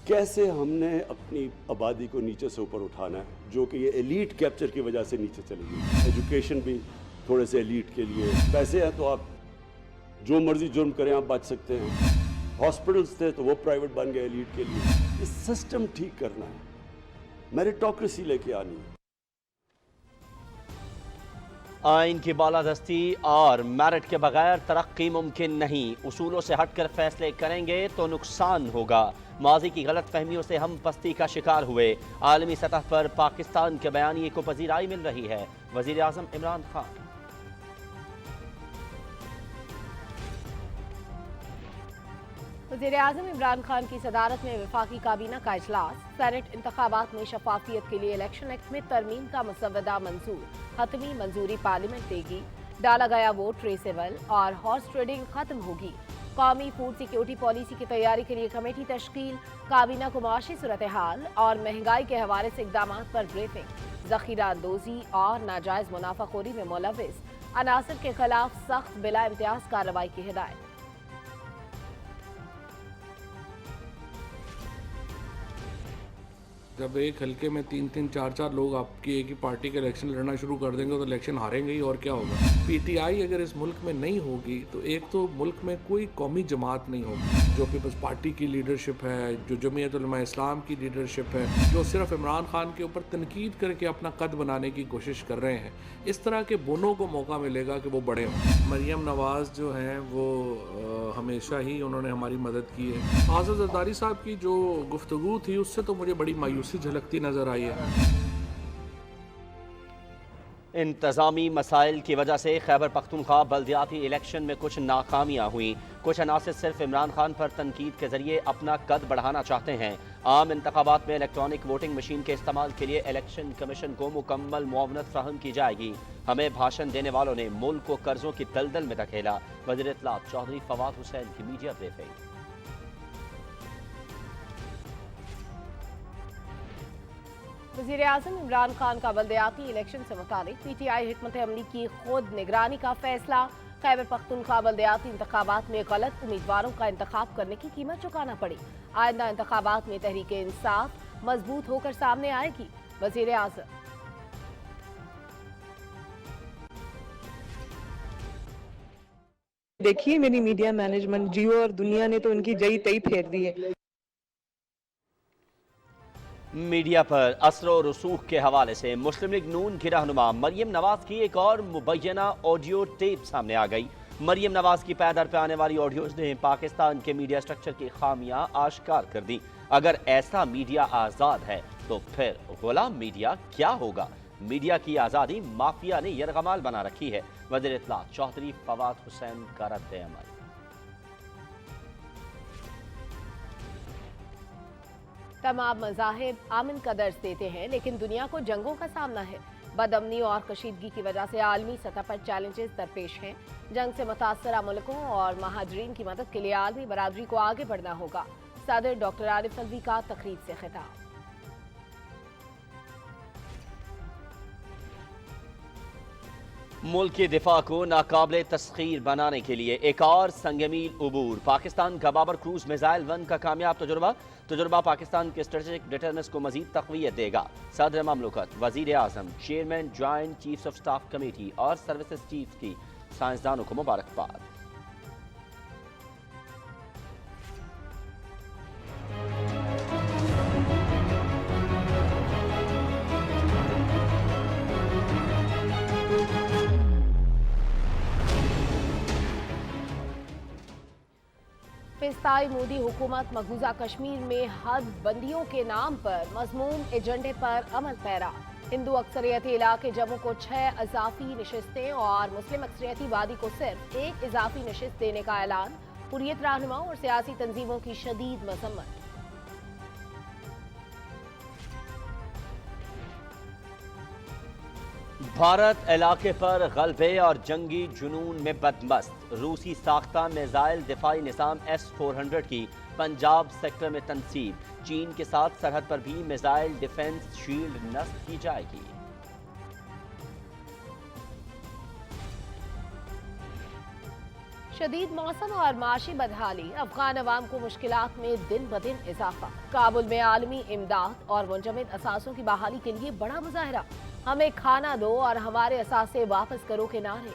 کیسے ہم نے اپنی آبادی کو نیچے سے اوپر اٹھانا ہے، جو کہ یہ ایلیٹ کیپچر کی وجہ سے نیچے چلے گی۔ ایجوکیشن بھی تھوڑے سے ایلیٹ کے لیے، پیسے ہیں تو آپ جو مرضی جرم کریں آپ بچ سکتے ہیں۔ ہاسپٹلز تھے تو وہ پرائیویٹ بن گئے ایلیٹ کے لیے۔ اس سسٹم ٹھیک کرنا ہے، میریٹوکریسی لے کے آنی ہے۔ آئین کی بالادستی اور میرٹ کے بغیر ترقی ممکن نہیں، اصولوں سے ہٹ کر فیصلے کریں گے تو نقصان ہوگا۔ ماضی کی غلط فہمیوں سے ہم پستی کا شکار ہوئے، عالمی سطح پر پاکستان کے بیانیے کو پذیرائی مل رہی ہے، وزیر اعظم عمران خان۔ وزیر اعظم عمران خان کی صدارت میں وفاقی کابینہ کا اجلاس، سینٹ انتخابات میں شفافیت کے لیے الیکشن ایکٹ میں ترمیم کا مسودہ منظور، حتمی منظوری پارلیمنٹ دے گی، ڈالا گیا ووٹ ٹریسیبل اور ہارس ٹریڈنگ ختم ہوگی، قومی فوڈ سیکیورٹی پالیسی کی تیاری کے لیے کمیٹی تشکیل، کابینہ کو معاشی صورتحال اور مہنگائی کے حوالے سے اقدامات پر بریفنگ، ذخیرہ اندوزی اور ناجائز منافع خوری میں ملوث عناصر کے خلاف سخت بلا امتیاز کارروائی کی ہدایت۔ جب ایک حلقے میں 3 4 لوگ آپ کی ایک ہی پارٹی کے الیکشن لڑنا شروع کر دیں گے تو الیکشن ہاریں گے ہی، اور کیا ہوگا۔ پی ٹی آئی اگر اس ملک میں نہیں ہوگی تو ایک تو ملک میں کوئی قومی جماعت نہیں ہوگی۔ جو پیپلز پارٹی کی لیڈرشپ ہے، جو جمعیت علماء اسلام کی لیڈرشپ ہے، جو صرف عمران خان کے اوپر تنقید کر کے اپنا قد بنانے کی کوشش کر رہے ہیں، اس طرح کے بونوں کو موقع ملے گا کہ وہ بڑے ہوں۔ مریم نواز جو ہیں وہ ہمیشہ ہی انہوں نے ہماری مدد کی ہے۔ آزاد زرداری صاحب کی جو گفتگو تھی اس سے تو مجھے بڑی مایوسی جھلکتی نظر آئی ہے۔ انتظامی مسائل کی وجہ سے خیبر پختونخوا بلدیاتی الیکشن میں کچھ ناکامیاں ہوئیں، کچھ عناصر صرف عمران خان پر تنقید کے ذریعے اپنا قد بڑھانا چاہتے ہیں۔ عام انتخابات میں الیکٹرانک ووٹنگ مشین کے استعمال کے لیے الیکشن کمیشن کو مکمل معاونت فراہم کی جائے گی۔ ہمیں بھاشن دینے والوں نے ملک کو قرضوں کی دلدل میں دھکیلا، وزیر اطلاعات چودھری فواد حسین کی میڈیا بریفنگ۔ وزیر اعظم عمران خان کا بلدیاتی الیکشن سے متعلق پی ٹی آئی حکمت عملی کی خود نگرانی کا فیصلہ، خیبر پختونخوا بلدیاتی انتخابات میں غلط امیدواروں کا انتخاب کرنے کی قیمت چکانا پڑی، آئندہ انتخابات میں تحریک انصاف مضبوط ہو کر سامنے آئے گی، وزیر اعظم۔ دیکھیے میری میڈیا مینجمنٹ، جیو اور دنیا نے تو ان کی جئی تئی پھیر دی ہے۔ میڈیا پر اثر و رسوخ کے حوالے سے مسلم لیگ نون کی رہنما مریم نواز کی ایک اور مبینہ آڈیو ٹیپ سامنے آ گئی۔ مریم نواز کی پیدر پہ آنے والی آڈیوز نے پاکستان کے میڈیا سٹرکچر کی خامیاں آشکار کر دی۔ اگر ایسا میڈیا آزاد ہے تو پھر غلام میڈیا کیا ہوگا؟ میڈیا کی آزادی مافیا نے یرغمال بنا رکھی ہے، وزیر اطلاعات چودھری فواد حسین کا رد عمل۔ تمام مذاہب امن کا درس دیتے ہیں، لیکن دنیا کو جنگوں کا سامنا ہے۔ بد امنی اور کشیدگی کی وجہ سے عالمی سطح پر چیلنجز درپیش ہیں۔ جنگ سے متاثرہ ملکوں اور مہاجرین کی مدد کے لیے عالمی برادری کو آگے بڑھنا ہوگا۔ صدر ڈاکٹر عارف الوی کا تقریب سے خطاب۔ ملک کے دفاع کو ناقابل تسخیر بنانے کے لیے ایک اور سنگ میل عبور، پاکستان کا بابر کروز میزائل 1 کا کامیاب تجربہ پاکستان کے اسٹریٹجک ڈیٹرنس کو مزید تقویت دے گا۔ صدر مملکت، وزیر اعظم، chairman joint chiefs of staff committee اور سروسز چیف کی سائنسدانوں کو مبارکباد۔ فسطائی مودی حکومت مقبوضہ کشمیر میں حد بندیوں کے نام پر مذموم ایجنڈے پر عمل پیرا۔ ہندو اکثریتی علاقے جموں کو 6 اضافی نشستیں اور مسلم اکثریتی وادی کو صرف 1 اضافی نشست دینے کا اعلان، حریت رہنماؤں اور سیاسی تنظیموں کی شدید مذمت۔ بھارت علاقے پر غلبے اور جنگی جنون میں بدمست، روسی ساختہ میزائل دفاعی نظام S-400 کی پنجاب سیکٹر میں تنصیب، چین کے ساتھ سرحد پر بھی میزائل ڈیفنس شیلڈ نصب کی جائے گی۔ शदीद मौसम और माशी बदहाली अफगान अवाम को मुश्किलात में दिन ब दिन इजाफा। काबुल में आलमी इमदाद और मुंजमद असासों की बहाली के लिए बड़ा मुजाहरा। हमें खाना दो और हमारे असासे वापस करो के नारे।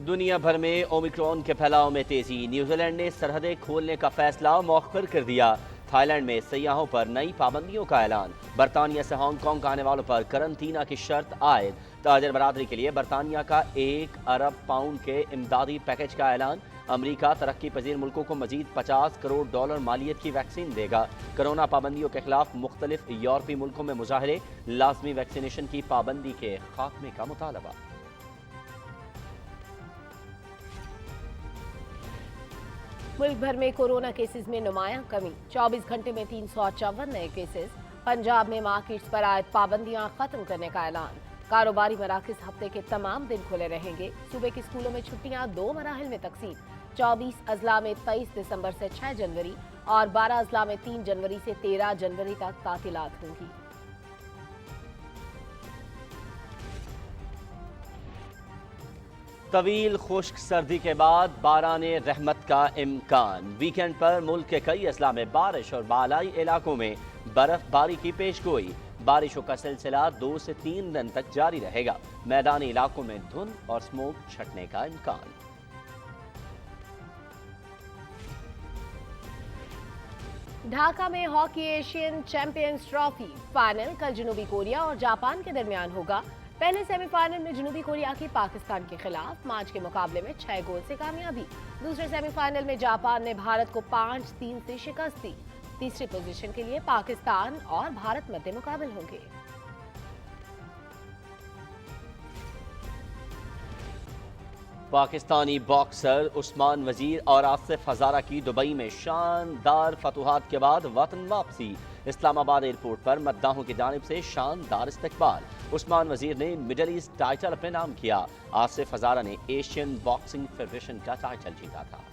दुनिया भर में ओमिक्रॉन के फैलाव में तेजी। न्यूजीलैंड ने सरहदें खोलने का फैसला मौखर कर दिया। थाईलैंड में सयाहों पर नई पाबंदियों का ऐलान। बरतानिया से हांगकांग आने वालों पर करंटीना की शर्त आयद। ताजर बरादरी के लिए बरतानिया का 1 अरब पाउंड के इमदादी पैकेज का ऐलान। अमरीका तरक्की पजीर मुल्कों को मजीद $50 करोड़ मालियत की वैक्सीन देगा। कोरोना पाबंदियों के खिलाफ मुख्तलिफ यूरोपीय मुल्कों में मुजाहरे। लाजमी वैक्सीनेशन की पाबंदी के खात्मे का मुतालबा। मुल्क भर में कोरोना केसेस में नुमायां कमी। 24 घंटे में 354 नए केसेस। पंजाब में मार्केट्स पर आयद पाबंदियां खत्म करने का ऐलान। कारोबारी मराकज हफ्ते के तमाम दिन खुले रहेंगे। सूबे के स्कूलों में छुट्टियां 2 मराहिल में तकसीम। 24 अजला में 23 दिसंबर से 6 जनवरी और 12 अजला में 3 जनवरी से 13 जनवरी तक तातीलात होंगी। तवील खुश्क सर्दी के बाद बाराने रहमत का इम्कान। वीकेंड पर मुल्क के कई अजला में बारिश और बालाई इलाकों में बर्फबारी की पेशगोई। बारिशों का सिलसिला 2 से 3 दिन तक जारी रहेगा। मैदानी इलाकों में धुंध और स्मोक छटने का इम्कान। ढाका में hockey Asian champions trophy final कल जनूबी कोरिया और जापान के दरमियान होगा। पहले सेमीफाइनल में जनूबी कोरिया की पाकिस्तान के खिलाफ मैच के मुकाबले में 6 गोल से कामयाबी। दूसरे सेमीफाइनल में जापान ने भारत को 5-3 से शिकस्त दी। तीसरी पोजीशन के लिए पाकिस्तान और भारत मध्य मुकाबले होंगे। पाकिस्तानी बॉक्सर उस्मान वजीर और आसिफ हजारा की दुबई में शानदार फतुहात के बाद वतन वापसी। इस्लामाबाद एयरपोर्ट पर मद्दाहों की जानिब से शानदार इस्तकबाल। उस्मान वजीर ने मिडल ईस्ट टाइटल अपने नाम किया। आसिफ हजारा ने एशियन बॉक्सिंग फेडरेशन का टाइटल जीता था।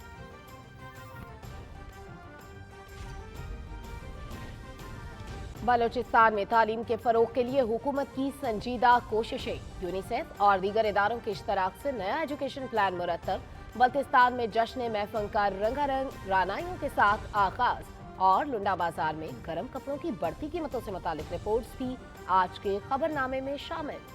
बलोचिस्तान में तालीम के फरोग के लिए हुकूमत की संजीदा कोशिशें। यूनिसेफ और दीगर इदारों के इश्तराक से नया एजुकेशन प्लान मुरतब। बल्तिस्तान में जश्न महफिल का रंगारंग रानाइयों के साथ आगाज। और लुंडा बाजार में गर्म कपड़ों की बढ़ती कीमतों से मुतालिक रिपोर्ट्स भी आज के खबरनामे में शामिल।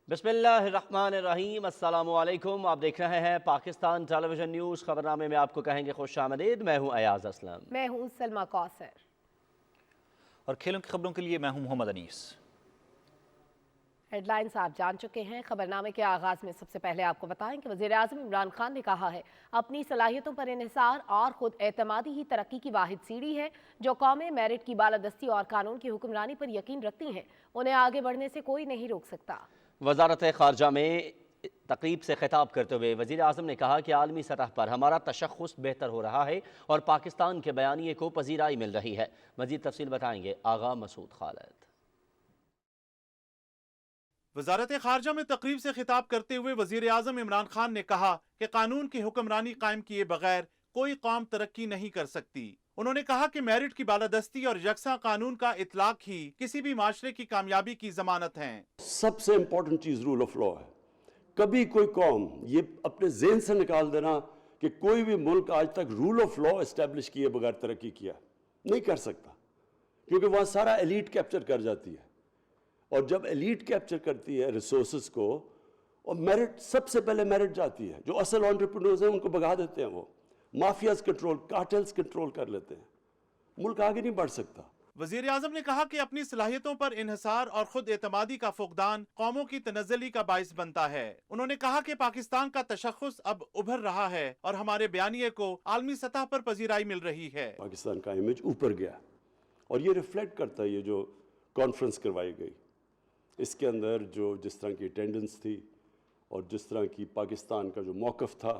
बिस्मिल्लाहिर्रहमानिर्रहीम, अस्सलामुअलैकुम। आप देख रहे हैं पाकिस्तान टेलीविजन न्यूज़। खबरनामे में आपको कहेंगे खुशामदीद। मैं हूं अयाज असलम। मैं हूं सलमा कौसर। और खेलों की खबरों के लिए मैं हूं मोहम्मद अनीस। हेडलाइंस आप जान चुके हैं। खबरनामे के आगाज में सबसे पहले आपको बताएं कि वज़ीर-ए-आज़म इमरान खान ने कहा है अपनी सलाहियतों पर इन्हिसार और खुद एतमादी ही तरक्की की वाहिद सीढ़ी है। जो कौमें मेरिट की बालादस्ती और कानून की हुक्मरानी पर यकीन रखती हैं उन्हें आगे बढ़ने से कोई नहीं रोक सकता। वज़ारत ख़ारजा में तक़रीब से खिताब करते हुए वज़ीर आज़म ने कहा कि आलमी सतह पर हमारा तशख़्ख़ुस बेहतर हो रहा है और पाकिस्तान के बयानिए को पजीराई मिल रही है। मज़ीद तफसील बताएंगे आगा मसूद खालिद। वज़ारत ख़ारजा में तक़रीब से खिताब करते हुए वज़ीर आज़म इमरान खान ने कहा कि कानून की हुक्मरानी कायम किए बगैर कोई कौम तरक्की नहीं कर सकती। उन्होंने कहा कि मेरिट की बालादस्ती और यकसा कानून का इतलाक ही किसी भी माशरे की कामयाबी की जमानत है। सबसे इंपॉर्टेंट चीज रूल ऑफ लॉ है। कभी कोई कौम ये अपने ज़हन से निकाल देना कि कोई भी मुल्क आज तक रूल ऑफ लॉ एस्टेब्लिश किए बगैर तरक्की किया नहीं कर सकता, क्योंकि वहाँ सारा एलीट कैप्चर कर जाती है। और जब एलीट कैप्चर करती है रिसोर्सेज को, और मेरिट सबसे पहले मेरिट जाती है। जो असल एंटरप्रेन्योर्स हैं उनको भगा देते हैं, वो माफियाज कंट्रोल, कार्टेल्स कंट्रोल कर लेते हैं, मुल्क आगे नहीं बढ़ सकता। वज़ीर आज़म ने कहा कि अपनी सलाहियतों पर इन्हिसार और खुद एतमादी का फुकदान कौमों की तनज़्ज़ुली का बाइस बनता है। उन्होंने कहा कि पाकिस्तान का तशख़्ख़ुस अब उभर रहा है और हमारे बयानिए को आलमी सतह पर पजीराई मिल रही है। पाकिस्तान का इमेज ऊपर गया और ये रिफ्लेक्ट करता है ये जो कॉन्फ्रेंस करवाई गई, इसके अंदर जो जिस तरह की अटेंडेंस थी और जिस तरह की पाकिस्तान का जो मौक़िफ़ था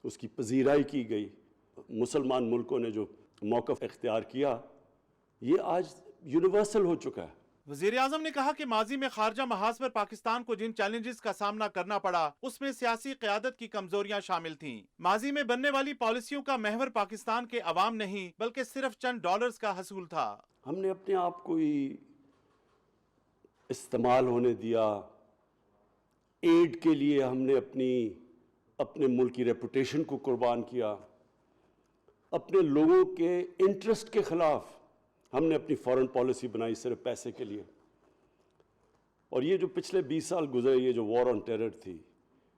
उसकी पजीराई की गई। मुसलमान मुल्कों ने जो मौक़िफ़ इख्तियार किया, ये आज यूनिवर्सल हो चुका है। वजीर आजम ने कहा कि माजी में खारजा महाज पर पाकिस्तान को जिन चैलेंजेस का सामना करना पड़ा उसमें सियासी क़यादत की कमजोरियां शामिल थीं। माजी में बनने वाली पॉलिसियों का महवर पाकिस्तान के अवाम नहीं बल्कि सिर्फ चंद डॉलर्स का हसूल था। हमने अपने आप को ही इस्तेमाल होने दिया, एड के लिए हमने अपने मुल्क की रेपुटेशन को कुर्बान किया, अपने लोगों के इंटरेस्ट के खिलाफ हमने अपनी फॉरेन पॉलिसी बनाई सिर्फ पैसे के लिए। और ये जो पिछले 20 साल गुजरे, ये जो वॉर ऑन टेरर थी,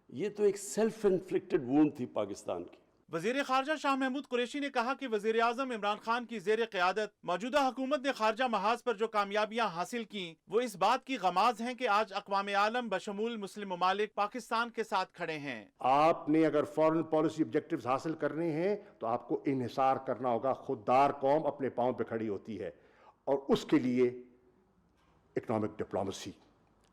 ये तो एक सेल्फ इन्फ्लिक्टेड वुंड थी पाकिस्तान की। वजीर खारजा शाह महमूद कुरैशी ने कहा कि वजीर आजम इमरान खान की ज़ेर क़यादत मौजूदा हुकूमत ने खारजा महाज पर जो कामयाबियां हासिल की वो इस बात की गमाज हैं कि आज अक़वाम आलम बशमूल मुस्लिम ममालिक पाकिस्तान के साथ खड़े हैं। आपने अगर फॉरेन पॉलिसी ऑब्जेक्टिव्स हासिल करने हैं तो आपको इन्हिसार करना होगा। खुददार कौम अपने पाँव पे खड़ी होती है और उसके लिए इकनॉमिक डिप्लोमेसी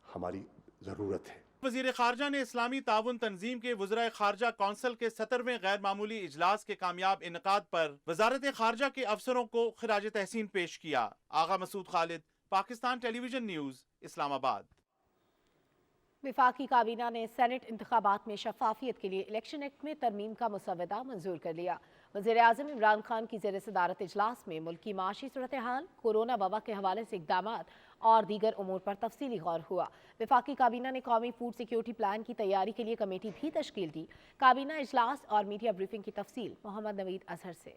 हमारी ज़रूरत है। वज़ीर ख़ारजा ने इस्लामी ताउन तंजीम के वज़राए ख़ारजा कौंसिल के 17वें गैर मामूली इजलास के कामयाब इनकाद पर वज़ारत ख़ारजा के अफसरों को खिराज तहसीन पेश किया। आगा मसूद खालिद, पाकिस्तान टेलीविजन न्यूज़, इस्लामाबाद। वफाकी काबीना ने सेनेट इंतखाबात में शफाफियत के लिए इलेक्शन एक्ट में तरमीम का मुसवदा मंजूर कर लिया। वज़ीर आज़म इमरान खान की ज़ेर सदारत इजलास में मुल्क की माशी सूरत हाल, कोरोना वबा के हवाले से इक़दामात और दीगर उमूर पर तफसीली गौर हुआ। वफाकी काबीना ने कौमी फूड सिक्योरिटी प्लान की तैयारी के लिए कमेटी भी तश्कील दी। काबीना इजलास और मीडिया ब्रीफिंग की तफसील मोहम्मद नवीद अजहर से।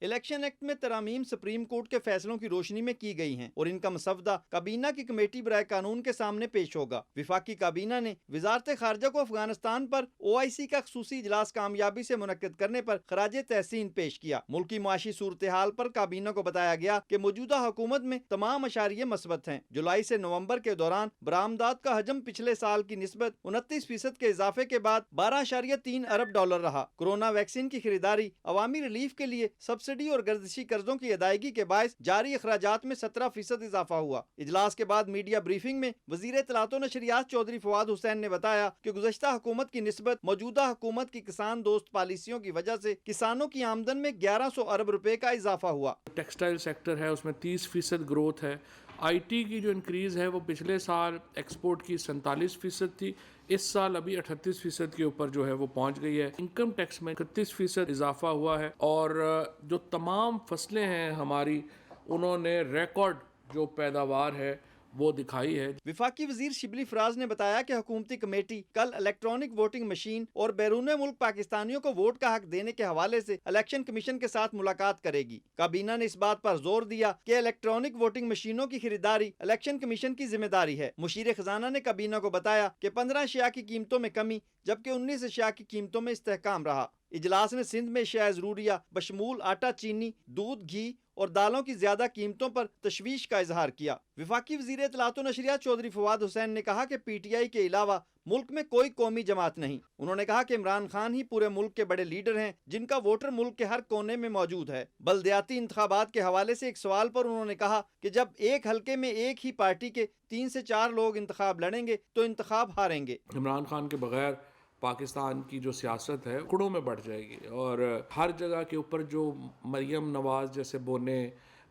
इलेक्शन एक्ट में तरामीम सुप्रीम कोर्ट के फैसलों की रोशनी में की गई हैं और इनका मसवदा काबीना की कमेटी बराए कानून के सामने पेश होगा। विफाकी काबीना ने वजारत खारजा को अफगानिस्तान पर OIC का खसूसी इजलास कामयाबी से मुनक्किद करने पर खराज तहसीन पेश किया। मुल्क की माशी सूरत हाल पर काबीना को बताया गया कि मौजूदा हुकूमत में तमाम अशारिये मस्बत हैं। जुलाई से नवंबर के दौरान बरामदात का हजम पिछले साल की निस्बत 29% के इजाफे के बाद 12.3 अरब डॉलर रहा। कोरोना वैक्सीन की खरीदारी अवामी रिलीफ के लिए सब्सिडी और गर्दिशी कर्जों की अदायगी के बायस जारी अखराजात में 17% इजाफा हुआ। इजलास के बाद मीडिया ब्रीफिंग में वजीर इत्तलात व नशरियात चौधरी फवाद हुसैन ने बताया कि गुज़श्ता हुकूमत की निस्बत मौजूदा हुकूमत की किसान दोस्त पॉलिसियों की वजह से किसानों की आमदन में 1100 अरब रुपए का इजाफा हुआ। टेक्सटाइल सेक्टर है, उसमें 30% ग्रोथ है। IT की जो इंक्रीज़ है वो पिछले साल एक्सपोर्ट की 47% थी, इस साल अभी 38% के ऊपर जो है वो पहुंच गई है। इनकम टैक्स में 31% इजाफा हुआ है और जो तमाम फसलें हैं हमारी, उन्होंने रिकॉर्ड जो पैदावार है वो दिखाई है। विफाकी वजीर शिबली फराज ने बताया कि हुकूमती कमेटी कल इलेक्ट्रॉनिक वोटिंग मशीन और बैरून मुल्क पाकिस्तानियों को वोट का हक देने के हवाले से इलेक्शन कमीशन के साथ मुलाकात करेगी। काबीना ने इस बात पर जोर दिया कि इलेक्ट्रॉनिक वोटिंग मशीनों की खरीदारी इलेक्शन कमीशन की जिम्मेदारी है। मुशीर खजाना ने काबीना को बताया कि 15 अशिया की कीमतों में कमी जबकि 19 अशिया की कीमतों में इस्तेहकाम रहा। इजलास ने सिंध में अशिया ज़रूरिया बशमूल आटा, चीनी, दूध, घी और दालों की ज्यादा कीमतों पर तशवीश का इजहार किया। विफाकी वजीर इत्तलात व नशरियात चौधरी फवाद हुसैन ने कहा कि PTI के अलावा मुल्क में कोई कौमी जमात नहीं। उन्होंने कहा कि इमरान खान ही पूरे मुल्क के बड़े लीडर हैं जिनका वोटर मुल्क के हर कोने में मौजूद है। बल्दियाती इंतखाबात के हवाले से एक सवाल पर उन्होंने कहा कि जब एक हलके में एक ही पार्टी के 3 से 4 लोग इंतखाब लड़ेंगे तो इंतखाब हारेंगे। इमरान खान के बगैर पाकिस्तान की जो सियासत है कुड़ों में बढ़ जाएगी और हर जगह के ऊपर जो मरियम नवाज़ जैसे बोने,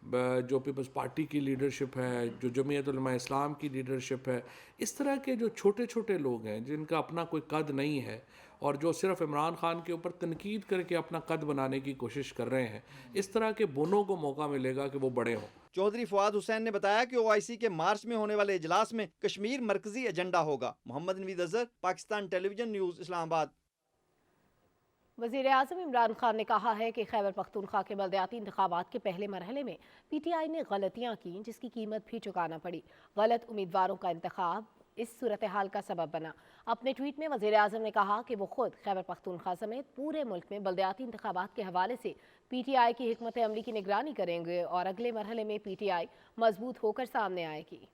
जो पीपल्स पार्टी की लीडरशिप है, जो जमीयत उलमा इस्लाम की लीडरशिप है, इस तरह के जो छोटे छोटे लोग हैं जिनका अपना कोई कद नहीं है और जो सिर्फ इमरान खान के ऊपर तनकीद करके अपना कद बनाने की कोशिश कर रहे हैं, इस तरह के बोनों को मौका मिलेगा कि वो बड़े हों। चौधरी फवाद हुसैन ने बताया कि OIC के मार्च में होने वाले इजलास में कश्मीर मरकजी एजेंडा होगा। Mohammad Naveed Azhar, Pakistan television news, Islamabad. वज़ीर आज़म इमरान खान ने कहा है कि खैबर पख्तूनख्वा के बल्दियाती इंतखाबात के पहले मरहले में PTI ने गलतियाँ की जिसकी कीमत भी चुकाना पड़ी। गलत उम्मीदवारों का इंतखाब इस सूरत हाल का सबब बना। अपने ट्वीट में वज़ीर आज़म ने कहा कि वो खुद खैबर पख्तूनख्वा समेत पूरे मुल्क में बल्दियाती इंतखाबात के हवाले से PTI की हिकमत अमली की निगरानी करेंगे और अगले मरहले में PTI मजबूत होकर सामने आएगी।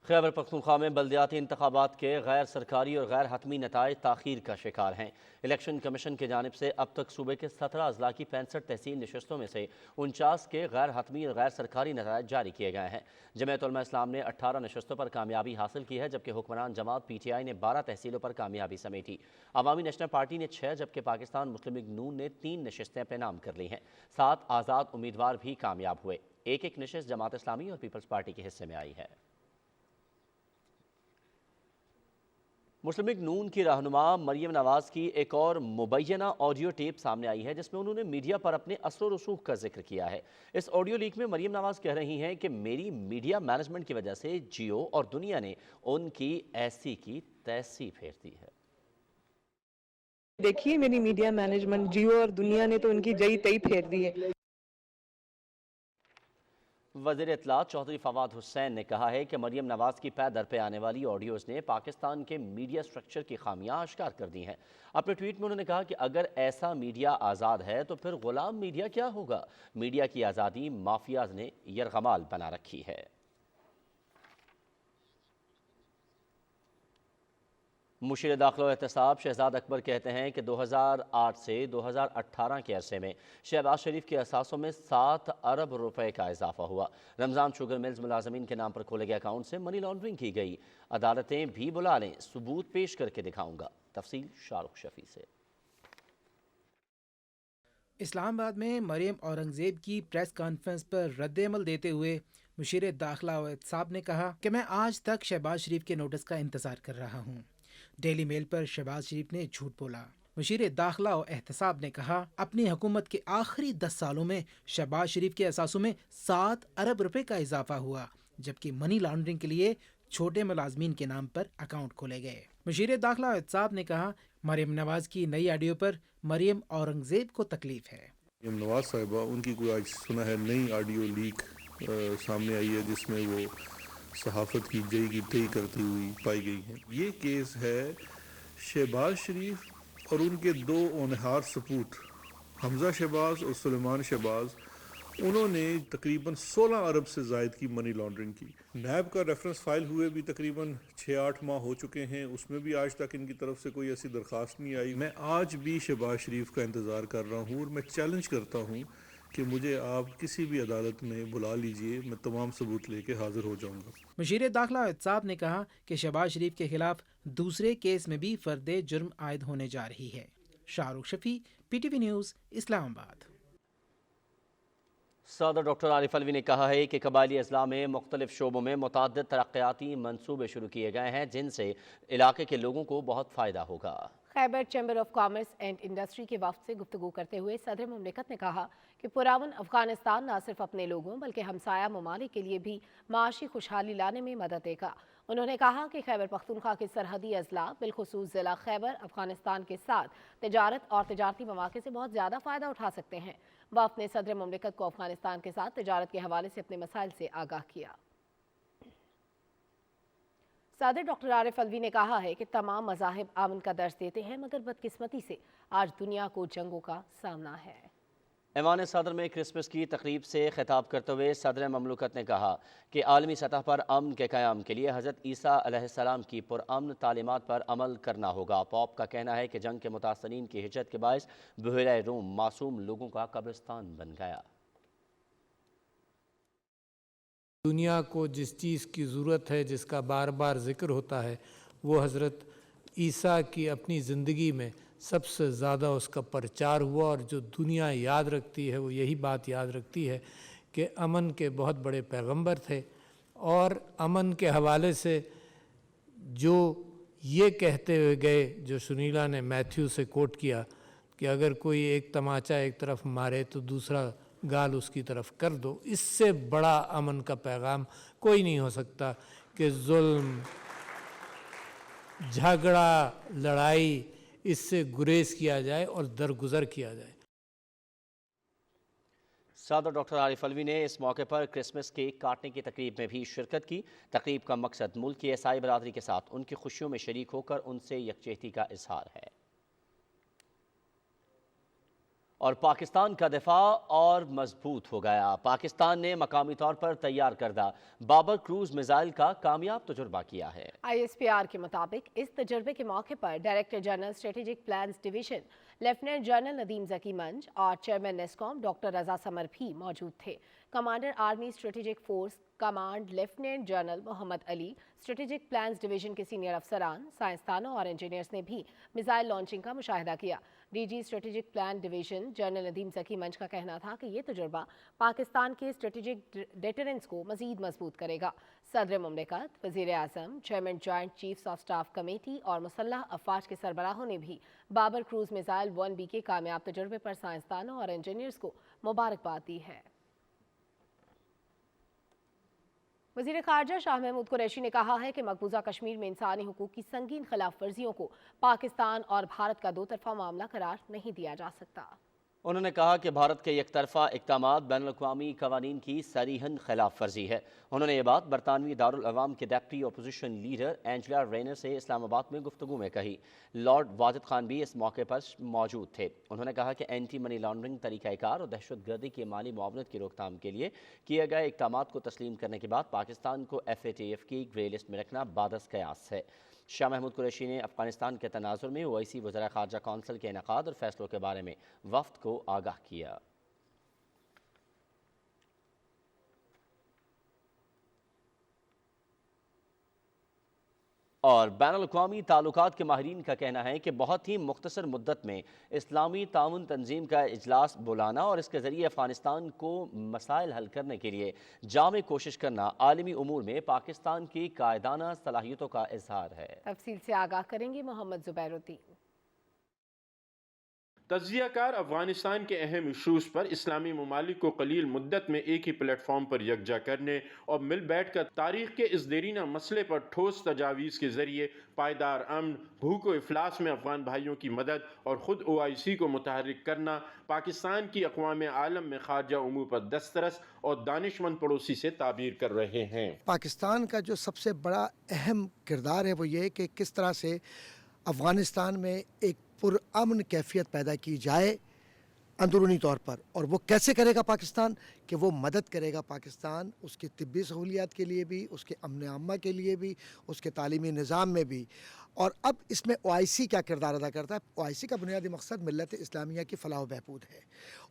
خیبر پختونخوا میں بلدیاتی انتخابات کے غیر سرکاری اور غیر حتمی نتائج تاخیر کا شکار ہیں۔ الیکشن کمیشن کی جانب سے اب تک صوبے کے 17 اضلاع کی 65 تحصیل نشستوں میں سے 49 کے غیر حتمی اور غیر سرکاری نتائج جاری کیے گئے ہیں۔ جمعیت علماء اسلام نے 18 نشستوں پر کامیابی حاصل کی ہے، جبکہ حکمران جماعت پی ٹی آئی نے 12 تحصیلوں پر کامیابی سمیٹی۔ عوامی نیشنل پارٹی نے 6 جبکہ پاکستان مسلم لیگ نون نے 3 نشستیں اپنے نام کر لی ہیں۔ 7 آزاد امیدوار بھی کامیاب ہوئے۔ ایک نشست جماعت اسلامی اور پیپلز پارٹی کے حصے میں آئی ہے۔ مسلم لیگ نون کی رہنما مریم نواز کی ایک اور مبینہ آڈیو ٹیپ سامنے آئی ہے، جس میں انہوں نے میڈیا پر اپنے اثر و رسوخ کا ذکر کیا ہے۔ اس آڈیو لیک میں مریم نواز کہہ رہی ہیں کہ میری میڈیا مینجمنٹ کی وجہ سے جیو اور دنیا نے ان کی ایسی کی تیسی پھیر دی ہے۔ دیکھیے میری میڈیا مینجمنٹ، جیو اور دنیا نے تو ان کی جئی تئی پھیر دی ہے۔ وزیر اطلاعات چودھری فواد حسین نے کہا ہے کہ مریم نواز کی پے در پہ آنے والی آڈیوز نے پاکستان کے میڈیا سٹرکچر کی خامیاں اشکار کر دی ہیں۔ اپنے ٹویٹ میں انہوں نے کہا کہ اگر ایسا میڈیا آزاد ہے تو پھر غلام میڈیا کیا ہوگا؟ میڈیا کی آزادی مافیاز نے یرغمال بنا رکھی ہے۔ مشیر داخلہ و احتساب شہزاد اکبر کہتے ہیں کہ 2008 سے 2018 کے عرصے میں شہباز شریف کے اثاثوں میں 7 ارب روپے کا اضافہ ہوا۔ رمضان شوگر ملز ملازمین کے نام پر کھولے گئے اکاؤنٹ سے منی لانڈرنگ کی گئی۔ عدالتیں بھی بلا لیں، ثبوت پیش کر کے دکھاؤں گا۔ تفصیل شارق شفیع سے۔ اسلام آباد میں مریم اورنگزیب کی پریس کانفرنس پر رد عمل دیتے ہوئے مشیر داخلہ و احتساب نے کہا کہ میں آج تک شہباز شریف کے نوٹس کا انتظار کر رہا ہوں۔ ڈیلی میل پر شہباز شریف نے جھوٹ بولا۔ مشیر داخلہ و احتساب نے کہا اپنی حکومت کے آخری 10 سالوں میں شہباز شریف کے اثاثوں میں 7 ارب روپے کا اضافہ ہوا، جبکہ منی لانڈرنگ کے لیے چھوٹے ملازمین کے نام پر اکاؤنٹ کھولے گئے۔ مشیر داخلہ و احتساب نے کہا مریم نواز کی نئی آڈیو پر مریم اورنگزیب کو تکلیف ہے۔ مریم نواز صاحبہ ان کی کوئی آج سنا ہے نئی آڈیو لیک سامنے آئی ہے جس میں وہ صحافت کی جئی کی تئی کرتی ہوئی پائی گئی ہیں۔ یہ کیس ہے شہباز شریف اور ان کے 2 ہونہار سپوت حمزہ شہباز اور سلیمان شہباز، انہوں نے تقریباً 16 ارب سے زائد کی منی لانڈرنگ کی۔ نیب کا ریفرنس فائل ہوئے بھی تقریباً 6-8 ماہ ہو چکے ہیں، اس میں بھی آج تک ان کی طرف سے کوئی ایسی درخواست نہیں آئی۔ میں آج بھی شہباز شریف کا انتظار کر رہا ہوں اور میں چیلنج کرتا ہوں کہ مجھے آپ کسی بھی عدالت میں بلا لیجئے، میں تمام ثبوت لے کے حاضر ہو جاؤں گا۔ مشیر داخلہ احتساب نے کہا کہ شہباز شریف کے خلاف دوسرے کیس میں بھی فرد جرم عائد ہونے جا رہی ہے۔ شارق شفیع، پی ٹی وی نیوز، اسلام آباد۔ صدر ڈاکٹر عارف الوی نے کہا ہے کہ قبائلی اضلاع میں مختلف شعبوں میں متعدد ترقیاتی منصوبے شروع کیے گئے ہیں جن سے علاقے کے لوگوں کو بہت فائدہ ہوگا۔ Khyber chamber of commerce and industry کے وفد سے گفتگو کرتے ہوئے صدر مملکت نے کہا کہ پرامن افغانستان نہ صرف اپنے لوگوں بلکہ ہمسایہ ممالک کے لیے بھی معاشی خوشحالی لانے میں مدد دے گا۔ انہوں نے کہا کہ خیبر پختونخوا کے سرحدی اضلاع بالخصوص ضلع خیبر افغانستان کے ساتھ تجارت اور تجارتی مواقع سے بہت زیادہ فائدہ اٹھا سکتے ہیں۔ وفد نے صدر مملکت کو افغانستان کے ساتھ تجارت کے حوالے سے اپنے مسائل سے آگاہ کیا۔ صدر ڈاکٹر عارف الوی نے کہا ہے کہ تمام مذاہب امن کا درس دیتے ہیں، مگر بدقسمتی سے آج دنیا کو جنگوں کا سامنا ہے۔ ایوان صدر میں کرسمس کی تقریب سے خطاب کرتے ہوئے صدر مملکت نے کہا کہ عالمی سطح پر امن کے قیام کے لیے حضرت عیسیٰ علیہ السلام کی پرامن تعلیمات پر عمل کرنا ہوگا۔ پوپ کا کہنا ہے کہ جنگ کے متاثرین کی ہجرت کے باعث بحیرہ روم معصوم لوگوں کا قبرستان بن گیا۔ دنیا کو جس چیز کی ضرورت ہے، جس کا بار بار ذکر ہوتا ہے، وہ حضرت عیسیٰ کی اپنی زندگی میں سب سے زیادہ اس کا پرچار ہوا، اور جو دنیا یاد رکھتی ہے وہ یہی بات یاد رکھتی ہے کہ امن کے بہت بڑے پیغمبر تھے، اور امن کے حوالے سے جو یہ کہتے ہوئے گئے، جو سنیلا نے میتھیو سے کوٹ کیا کہ اگر کوئی ایک تماچا ایک طرف مارے تو دوسرا گال اس کی طرف کر دو، اس سے بڑا امن کا پیغام کوئی نہیں ہو سکتا کہ ظلم، جھگڑا، لڑائی، اس سے گریز کیا جائے اور درگزر کیا جائے۔ صدر ڈاکٹر عارف الوی نے اس موقع پر کرسمس کیک کاٹنے کی تقریب میں بھی شرکت کی۔ تقریب کا مقصد ملک کی عیسائی برادری کے ساتھ ان کی خوشیوں میں شریک ہو کر ان سے یکجہتی کا اظہار ہے۔ اور پاکستان کا دفاع اور مضبوط ہو گیا۔ پاکستان نے مقامی طور پر تیار کردہ بابر کروز میزائل کا کامیاب تجربہ کیا ہے۔ ISPR کے مطابق اس تجربے کے موقع پر director general strategic plans division lieutenant general Nadeem Zaki Manj اور chairman NESCOM doctor Raza Samar بھی موجود تھے۔ Commander army strategic force command lieutenant general Muhammad Ali, strategic plans division کے سینئر افسران، سائنسدانوں اور انجینئرز نے بھی میزائل لانچنگ کا مشاہدہ کیا۔ D G strategic plan division general Nadeem Zaki Manj کا کہنا تھا کہ یہ تجربہ پاکستان کے اسٹریٹجک ڈیٹرنس کو مزید مضبوط کرے گا۔ صدر مملکت، وزیر اعظم، chairman joint chiefs of staff committee اور مسلح افواج کے سربراہوں نے بھی بابر کروز میزائل 1B کے کامیاب تجربے پر سائنسدانوں اور انجینئرز کو مبارکباد دی ہے۔ وزیر خارجہ شاہ محمود قریشی نے کہا ہے کہ مقبوضہ کشمیر میں انسانی حقوق کی سنگین خلاف ورزیوں کو پاکستان اور بھارت کا دو طرفہ معاملہ قرار نہیں دیا جا سکتا۔ انہوں نے کہا کہ بھارت کے یک طرفہ اقدامات بین الاقوامی قوانین کی صریحاً خلاف ورزی ہے۔ انہوں نے یہ بات برطانوی دارالعوام کے deputy opposition leader Angela Rayner سے اسلام آباد میں گفتگو میں کہی۔ لارڈ واجد خان بھی اس موقع پر موجود تھے۔ انہوں نے کہا کہ اینٹی منی لانڈرنگ طریقہ کار اور دہشت گردی کی مالی معاونت کی روک تھام کے لیے کیے گئے اقدامات کو تسلیم کرنے کے بعد پاکستان کو FATF کی گرے لسٹ میں رکھنا بادس قیاس ہے۔ شاہ محمود قریشی نے افغانستان کے تناظر میں OIC وزراء خارجہ کونسل کے انعقاد اور فیصلوں کے بارے میں وفد کو آگاہ کیا۔ اور بین الاقوامی تعلقات کے ماہرین کا کہنا ہے کہ بہت ہی مختصر مدت میں اسلامی تعاون تنظیم کا اجلاس بلانا اور اس کے ذریعے افغانستان کو مسائل حل کرنے کے لیے جامع کوشش کرنا عالمی امور میں پاکستان کی قائدانہ صلاحیتوں کا اظہار ہے۔ تفصیل سے آگاہ کریں گے محمد زبیر الدین۔ تجزیہ کار افغانستان کے اہم ایشوز پر اسلامی ممالک کو قلیل مدت میں ایک ہی پلیٹ فارم پر یکجا کرنے اور مل بیٹھ کر تاریخ کے اس دیرینہ مسئلے پر ٹھوس تجاویز کے ذریعے پائیدار امن، بھوک و افلاس میں افغان بھائیوں کی مدد اور خود OIC کو متحرک کرنا پاکستان کی اقوام عالم میں خارجہ امور پر دسترس اور دانشمند پڑوسی سے تعبیر کر رہے ہیں۔ پاکستان کا جو سب سے بڑا اہم کردار ہے وہ یہ کہ کس طرح سے افغانستان میں ایک پرامن کیفیت پیدا کی جائے اندرونی طور پر، اور وہ کیسے کرے گا پاکستان کہ وہ مدد کرے گا پاکستان اس کے طبی سہولیات کے لیے بھی، اس کے امن عامہ کے لیے بھی، اس کے تعلیمی نظام میں بھی۔ اور اب اس میں OIC کیا کردار ادا کرتا ہے؟ OIC کا بنیادی مقصد ملت اسلامیہ کی فلاح و بہبود ہے۔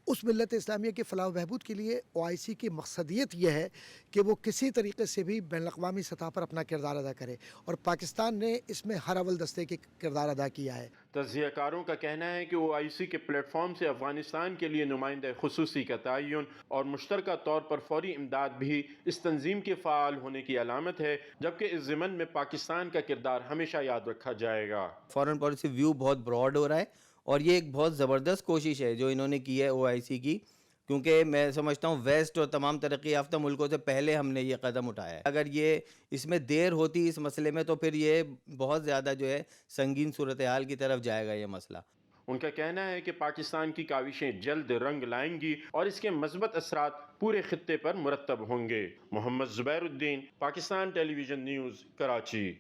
اس ملت اسلامیہ کی فلاح و بہبود کے لیے OIC کی مقصدیت یہ ہے کہ وہ کسی طریقے سے بھی بین الاقوامی سطح پر اپنا کردار ادا کرے، اور پاکستان نے اس میں ہر اول دستے کے کردار ادا کیا ہے۔ تجزیہ کاروں کا کہنا ہے کہ OIC کے پلیٹ فارم سے افغانستان کے لیے نمائندہ خصوصی کا تعین اور مشترکہ طور پر فوری امداد بھی اس تنظیم کے فعال ہونے کی علامت ہے، جبکہ اس ضمن میں پاکستان کا کردار ہمیشہ یاد رکھا جائے گا۔ فارن پالیسی ویو بہت براڈ ہو رہا ہے، اور یہ ایک بہت زبردست کوشش ہے جو انہوں نے کی ہے OIC کی، کیونکہ میں سمجھتا ہوں ویسٹ اور تمام ترقی یافتہ ملکوں سے پہلے ہم نے یہ قدم اٹھایا ہے۔ اگر یہ اس میں دیر ہوتی اس مسئلے میں تو پھر یہ بہت زیادہ جو ہے سنگین صورتحال کی طرف جائے گا یہ مسئلہ۔ ان کا کہنا ہے کہ پاکستان کی کاوشیں جلد رنگ لائیں گی اور اس کے مثبت اثرات پورے خطے پر مرتب ہوں گے۔ محمد زبیر الدین، Pakistan television news, Karachi.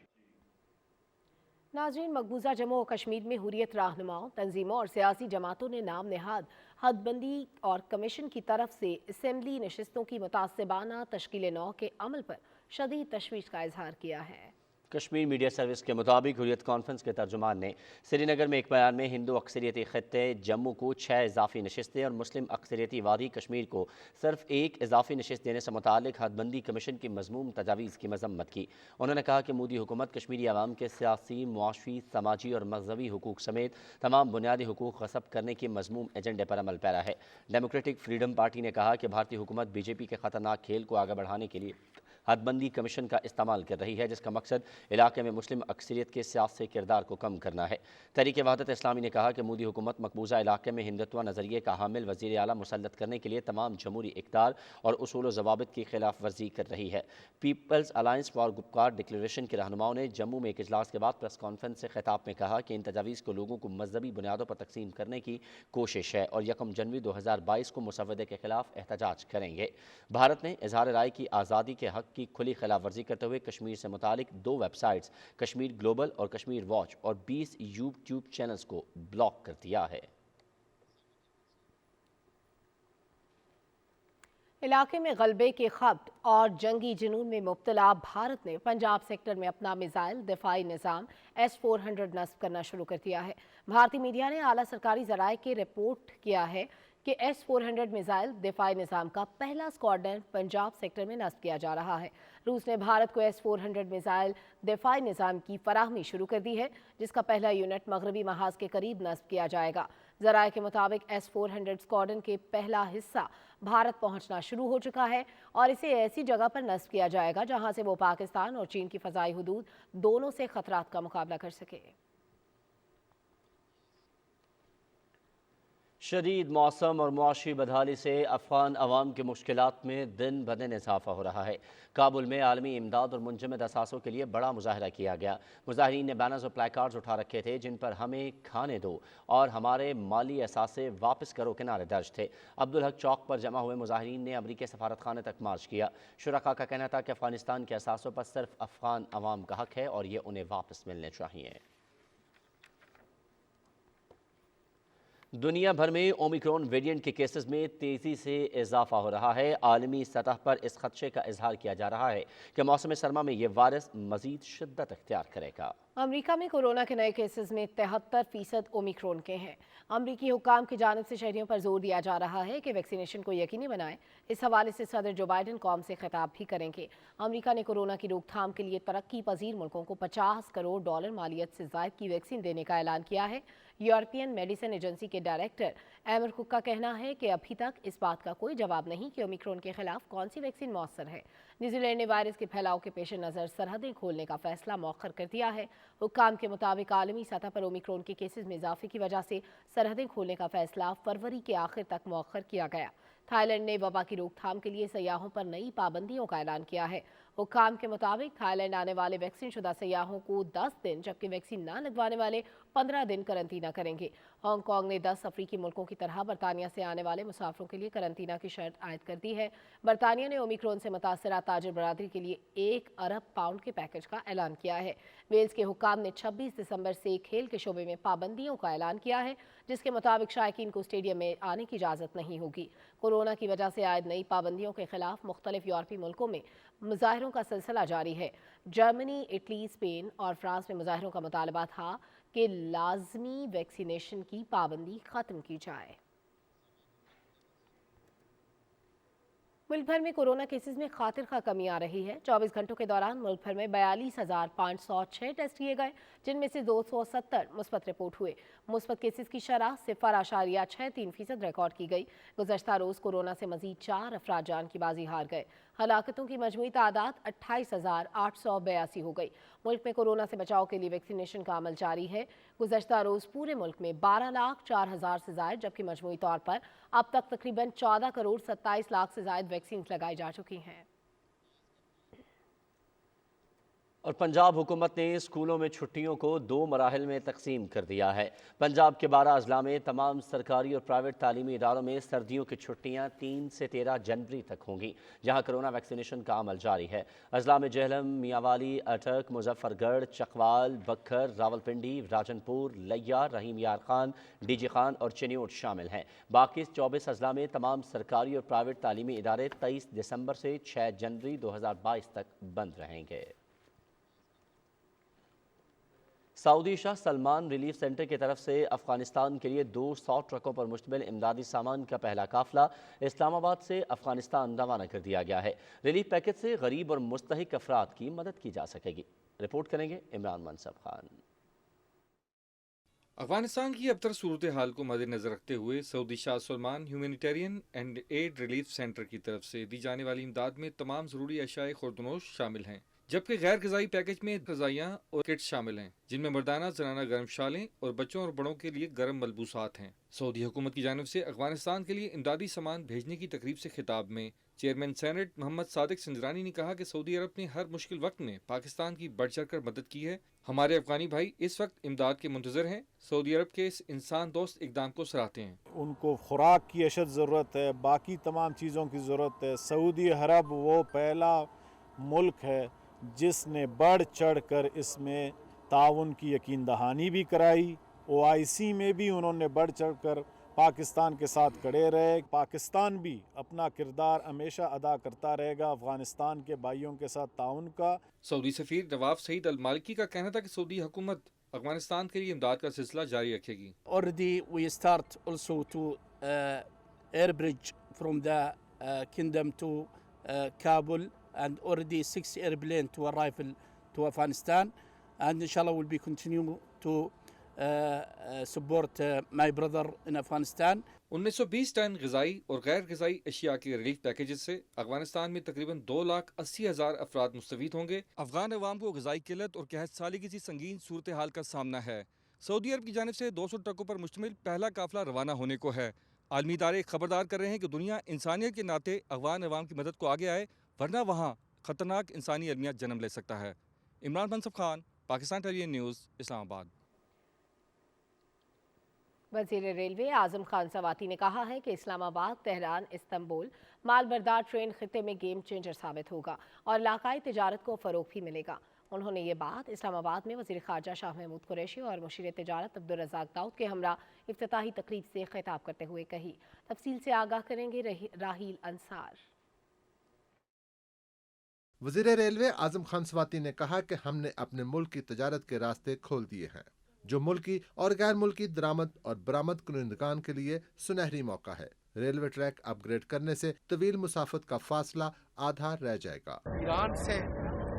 ناظرین، مقبوضہ جموں و کشمیر میں حریت رہنماؤں، تنظیموں اور سیاسی جماعتوں نے نام نہاد حد بندی اور کمیشن کی طرف سے اسمبلی نشستوں کی متعصبانہ تشکیل نو کے عمل پر شدید تشویش کا اظہار کیا ہے۔ کشمیر میڈیا سروس کے مطابق حریت کانفرنس کے ترجمان نے سری نگر میں ایک بیان میں ہندو اکثریتی خطے جموں کو 6 اضافی نشستیں اور مسلم اکثریتی وادی کشمیر کو صرف 1 اضافی نشست دینے سے متعلق حد بندی کمیشن کی مذموم تجاویز کی مذمت کی۔ انہوں نے کہا کہ مودی حکومت کشمیری عوام کے سیاسی، معاشی، سماجی اور مذہبی حقوق سمیت تمام بنیادی حقوق غصب کرنے کے مذموم ایجنڈے پر عمل پیرا ہے۔ ڈیموکریٹک فریڈم پارٹی نے کہا کہ بھارتی حکومت BJP کے خطرناک کھیل کو آگے بڑھانے کے لیے حد بندی کمیشن کا استعمال کر رہی ہے، جس کا مقصد علاقے میں مسلم اکثریت کے سیاسی کردار کو کم کرنا ہے۔ تحریک وحدت اسلامی نے کہا کہ مودی حکومت مقبوضہ علاقے میں ہندتوا نظریے کا حامل وزیر اعلیٰ مسلط کرنے کے لیے تمام جمہوری اقدار اور اصول و ضوابط کی خلاف ورزی کر رہی ہے۔ People's Alliance for Gupkar Declaration کے رہنماؤں نے جموں میں ایک اجلاس کے بعد پریس کانفرنس سے خطاب میں کہا کہ ان تجاویز کو لوگوں کو مذہبی بنیادوں پر تقسیم کرنے کی کوشش ہے اور 1 جنوری 2022 کو مسودے کے خلاف احتجاج کریں گے۔ بھارت نے اظہار رائے کی آزادی کے حق کی کھلی خلاف ورزی کرتے ہوئے کشمیر سے متعلق 2 ویب سائٹس کشمیر گلوبل اور کشمیر واچ اور 20 یوٹیوب چینلز کو بلاک کر دیا ہے۔ इलाके में गलबे के खब्त और जंगी जुनून में मुब्तला भारत ने पंजाब सेक्टर में अपना मिसाइल दिफाई निज़ाम S-400 नस्ब करना शुरू कर दिया है। भारतीय मीडिया ने आला सरकारी जराये के रिपोर्ट किया है कि S-400 मिसाइल दिफाई निज़ाम का पहला स्क्वाड्रन पंजाब सेक्टर में नस्ब किया जा रहा है। रूस ने भारत को S-400 मिसाइल दिफाई निज़ाम की फराहमी शुरू कर दी है, जिसका पहला यूनिट मगरबी महाज के करीब नस्ब किया जाएगा। जराये के मुताबिक S-400 स्क्वाड्रन के पहला हिस्सा भारत पहुंचना शुरू हो चुका है और इसे ऐसी जगह पर नस्ब किया जाएगा जहां से वो पाकिस्तान और चीन की फ़ज़ाई हुदूद दोनों से खतरात का मुकाबला कर सके। शदीद मौसम और मुआशी बदहाली से अफगान अवाम की मुश्किलात में दिन ब दिन इजाफा हो रहा है। काबुल में आलमी इमदाद और मुंजमद असासों के लिए बड़ा मुजाहरा किया गया। मुजाहिरीन ने बैनर्स और प्लेकार्ड्स उठा रखे थे जिन पर हमें खाने दो और हमारे माली असासे वापस करो के नारे दर्ज थे। अब्दुल हक चौक पर जमा हुए मुजाहिरीन ने अमरीकी सफारत खाने तक मार्च किया। शुरका का कहना था कि अफगानिस्तान के असासों पर सिर्फ अफगान अवाम का हक है और ये उन्हें वापस मिलने चाहिए। दुनिया भर में ओमिक्रॉन वेरिएंट के केसेस में तेज़ी से इजाफा हो रहा है। आलमी सतह पर इस खदशे का इजहार किया जा रहा है कि मौसम सरमा में ये वायरस मजीद शिद्दत इख्तियार करेगा। अमेरिका में कोरोना के नए केसेस में 73% ओमिक्रॉन के हैं। अमरीकी हुक्काम की जानिब से शहरियों पर जोर दिया जा रहा है कि वैक्सीनेशन को यकीनी बनाएं। इस हवाले से सदर जो बाइडन कौम से खिताब भी करेंगे। अमेरिका ने कोरोना की रोकथाम के लिए तरक्की पजीर मुल्कों को $50 करोड़ मालियत से ज़ायद की वैक्सीन देने का ऐलान किया है। यूरोपियन मेडिसिन एजेंसी के डायरेक्टर एमर कुक का कहना है कि अभी तक इस बात का कोई जवाब नहीं कि ओमिक्रॉन के खिलाफ कौन सी वैक्सीन मौसर है। न्यूजीलैंड ने वायरस के फैलाव के पेश नज़र सरहदें खोलने का फैसला मौखर कर दिया है। हुक्काम के मुताबिक आलमी सतह पर ओमिक्रॉन के केसेस में इजाफे की वजह से सरहदें खोलने का फैसला फरवरी के आखिर तक मौखर किया गया। थाईलैंड ने वबा की रोकथाम के लिए सयाहों पर नई पाबंदियों का ऐलान किया है। हुक्काम के मुताबिक थाईलैंड आने वाले वैक्सीन शुदा सयाहों को 10 दिन जबकि वैक्सीन न लगवाने वाले 15 दिन करंतना करेंगे। हांगकांग ने 10 अफ्रीकी मुल्कों की तरह बरतानिया से आने वाले मुसाफिरों के लिए करंतना की शर्त आयद कर दी है। बरतानिया ने ओमिक्रॉन से मुतासरा ताजिर बरादरी के लिए £1 अरब के पैकेज का ऐलान किया है। वेल्स के हुक्काम ने 26 दिसंबर से खेल के शोबे में पाबंदियों का ऐलान किया है, जिसके मुताबिक शायकीन को स्टेडियम में आने की इजाज़त नहीं होगी। कोरोना की वजह से आयद नई पाबंदियों के खिलाफ मुख्तलिफ यूरोपीय मुल्कों में मुजाहिरों का सिलसिला जारी है। जर्मनी, इटली, स्पेन और फ्रांस में मुजाहिरों का मुतालबा था कि लाजमी वैक्सीनेशन की पाबंदी ख़त्म की जाए। मुल्क भर में कोरोना केसेस में खातिर खा कमी आ रही है। 24 घंटों के दौरान मुल्क भर में 42,506 टेस्ट किए गए, जिनमें से 270 मुस्बत रिपोर्ट हुए। मुस्बत केसेस की शरह 0.63% रिकॉर्ड की गई। गुज़श्ता रोज़ कोरोना से मजीद 4 अफराद जान की बाजी हार गए। हलाकतों की मजमूई तादाद 28,882 हो गई। मुल्क में कोरोना से बचाव के लिए वैक्सीनेशन का अमल जारी है। गुज़श्ता रोज़ पूरे मुल्क में 12,04,000 से ज़ायद जबकि मजमूई तौर पर अब तक तकरीबन 14 करोड़ 27 लाख से ज़ायद वैक्सीन लगाई जा चुकी हैं। और पंजाब हुकूमत ने स्कूलों में छुट्टियों को 2 मराहिल में तकसीम कर दिया है। पंजाब के 12 अजला में तमाम सरकारी और प्राइवेट तालीमी इदारों में सर्दियों की छुट्टियां 3 से 13 जनवरी तक होंगी, जहां कोरोना वैक्सीनेशन का अमल जारी है। अजला में जेहलम, मियांवाली, अटक, मुजफ्फरगढ़, चकवाल, बखर, रावलपिंडी, राजनपुर, लिया, रहीम यार खान, डीजी खान और चिन्योट शामिल हैं। बाकी 24 अजला में तमाम सरकारी और प्राइवेट तालीमी इदारे 23 दिसंबर से 6 जनवरी 2022 तक बंद रहेंगे। सऊदी शाह सलमान रिलीफ सेंटर की तरफ से अफगानिस्तान के लिए 200 ट्रकों पर मुश्तमिल इमदादी सामान का पहला काफिला इस्लामाबाद से अफगानिस्तान रवाना कर दिया गया है। रिलीफ पैकेज से गरीब और मुस्तहिक अफराद की मदद की जा सकेगी। रिपोर्ट करेंगे इमरान मनसब खान। अफगानिस्तान की अबतर सूरत हाल को मद्देनजर रखते हुए सऊदी शाह Salman Humanitarian and Aid Relief Centre की तरफ से दी जाने वाली इमदाद में तमाम ज़रूरी अशाए खुर्दनोश शामिल हैं, जबकि गैर ग़िज़ाई पैकेज में ग़िज़ाइयाँ और किट्स शामिल हैं, जिनमें मर्दाना ज़नाना गर्म शालें और बच्चों और बड़ों के लिए गर्म मलबूसात हैं। सऊदी हुकूमत की जानिब से अफगानिस्तान के लिए इमदादी सामान भेजने की तकरीब से खिताब में चेयरमैन सेनेट मोहम्मद सादिक सिंजरानी ने कहा कि सऊदी अरब ने हर मुश्किल वक्त में पाकिस्तान की बढ़ चढ़ कर मदद की है। हमारे अफगानी भाई इस वक्त इमदाद के मुंतज़र हैं। सऊदी अरब के इस इंसान दोस्त इकदाम को सराहते हैं। उनको खुराक की अशद ज़रूरत है, बाकी तमाम चीज़ों की ज़रूरत है। सऊदी अरब वो पहला मुल्क है जिसने बढ़ चढ़ कर इसमें ताउन की यकीन दहानी भी कराई। OIC में भी उन्होंने बढ़ चढ़ कर पाकिस्तान के साथ खड़े रहे। पाकिस्तान भी अपना किरदार हमेशा अदा करता रहेगा अफगानिस्तान के भाइयों के साथ ताउन का। सऊदी सफीर नवाफ सईद अल मालिकी का कहना था कि सऊदी हुकूमत अफगानिस्तान के लिए इमदाद का सिलसिला जारी रखेगी। Already we start also to air bridge from the kingdom to Kabul, and already 6 airplanes to arrive to Afghanistan, and inshallah we'll be continue to support my brother in Afghanistan. 1920 ton ग़िज़ाई और गैर ग़िज़ाई अशिया के relief packages से अफगानिस्तान में तकरीबन 2,80,000 अफराद मुस्तफ़ीद होंगे। अफगान अवाम को ग़िज़ाई किल्लत और कहत साली की सी संगीन सूरत हाल का सामना है। सऊदी अरब की जानिब से 200 ट्रकों पर मुश्तमिल पहला काफ़िला रवाना होने को है। आलमी इदारे खबरदार कर रहे हैं कि दुनिया इंसानियत के नाते अफगान अवाम की मदद को आगे आए, वरना वहाँ ख़तरनाक इंसानी अलमिया जन्म ले सकता है। Imran Mansab Khan, Pakistan television news, Islamabad. वज़ीर रेलवे आज़म खान सवाती ने कहा है कि इस्लामाबाद, तेहरान, इस्तंबुल मालबरदार ट्रेन खित्ते में गेम चेंजर साबित होगा और इलाकाई तिजारत को फ़रोग़ भी मिलेगा। उन्होंने ये बात इस्लामाबाद में वज़ीर ख़ारजा शाह महमूद कुरैशी और मुशीर तिजारत अब्दुल रज़ाक दाऊद के हमरा इफ्तिताही तकरीब से खिताब करते हुए कही। तफसील से आगाह करेंगे राहील अंसार। वज़ीर रेलवे आज़म खान सवाती ने कहा कि हमने अपने मुल्क की तिजारत के रास्ते खोल दिए हैं, जो मुल्की और गैर मुल्की दरामद और बरामद कुनंदगान के लिए सुनहरी मौका है। रेलवे ट्रैक अपग्रेड करने से तवील मुसाफत का फासला आधा रह जाएगा। ईरान से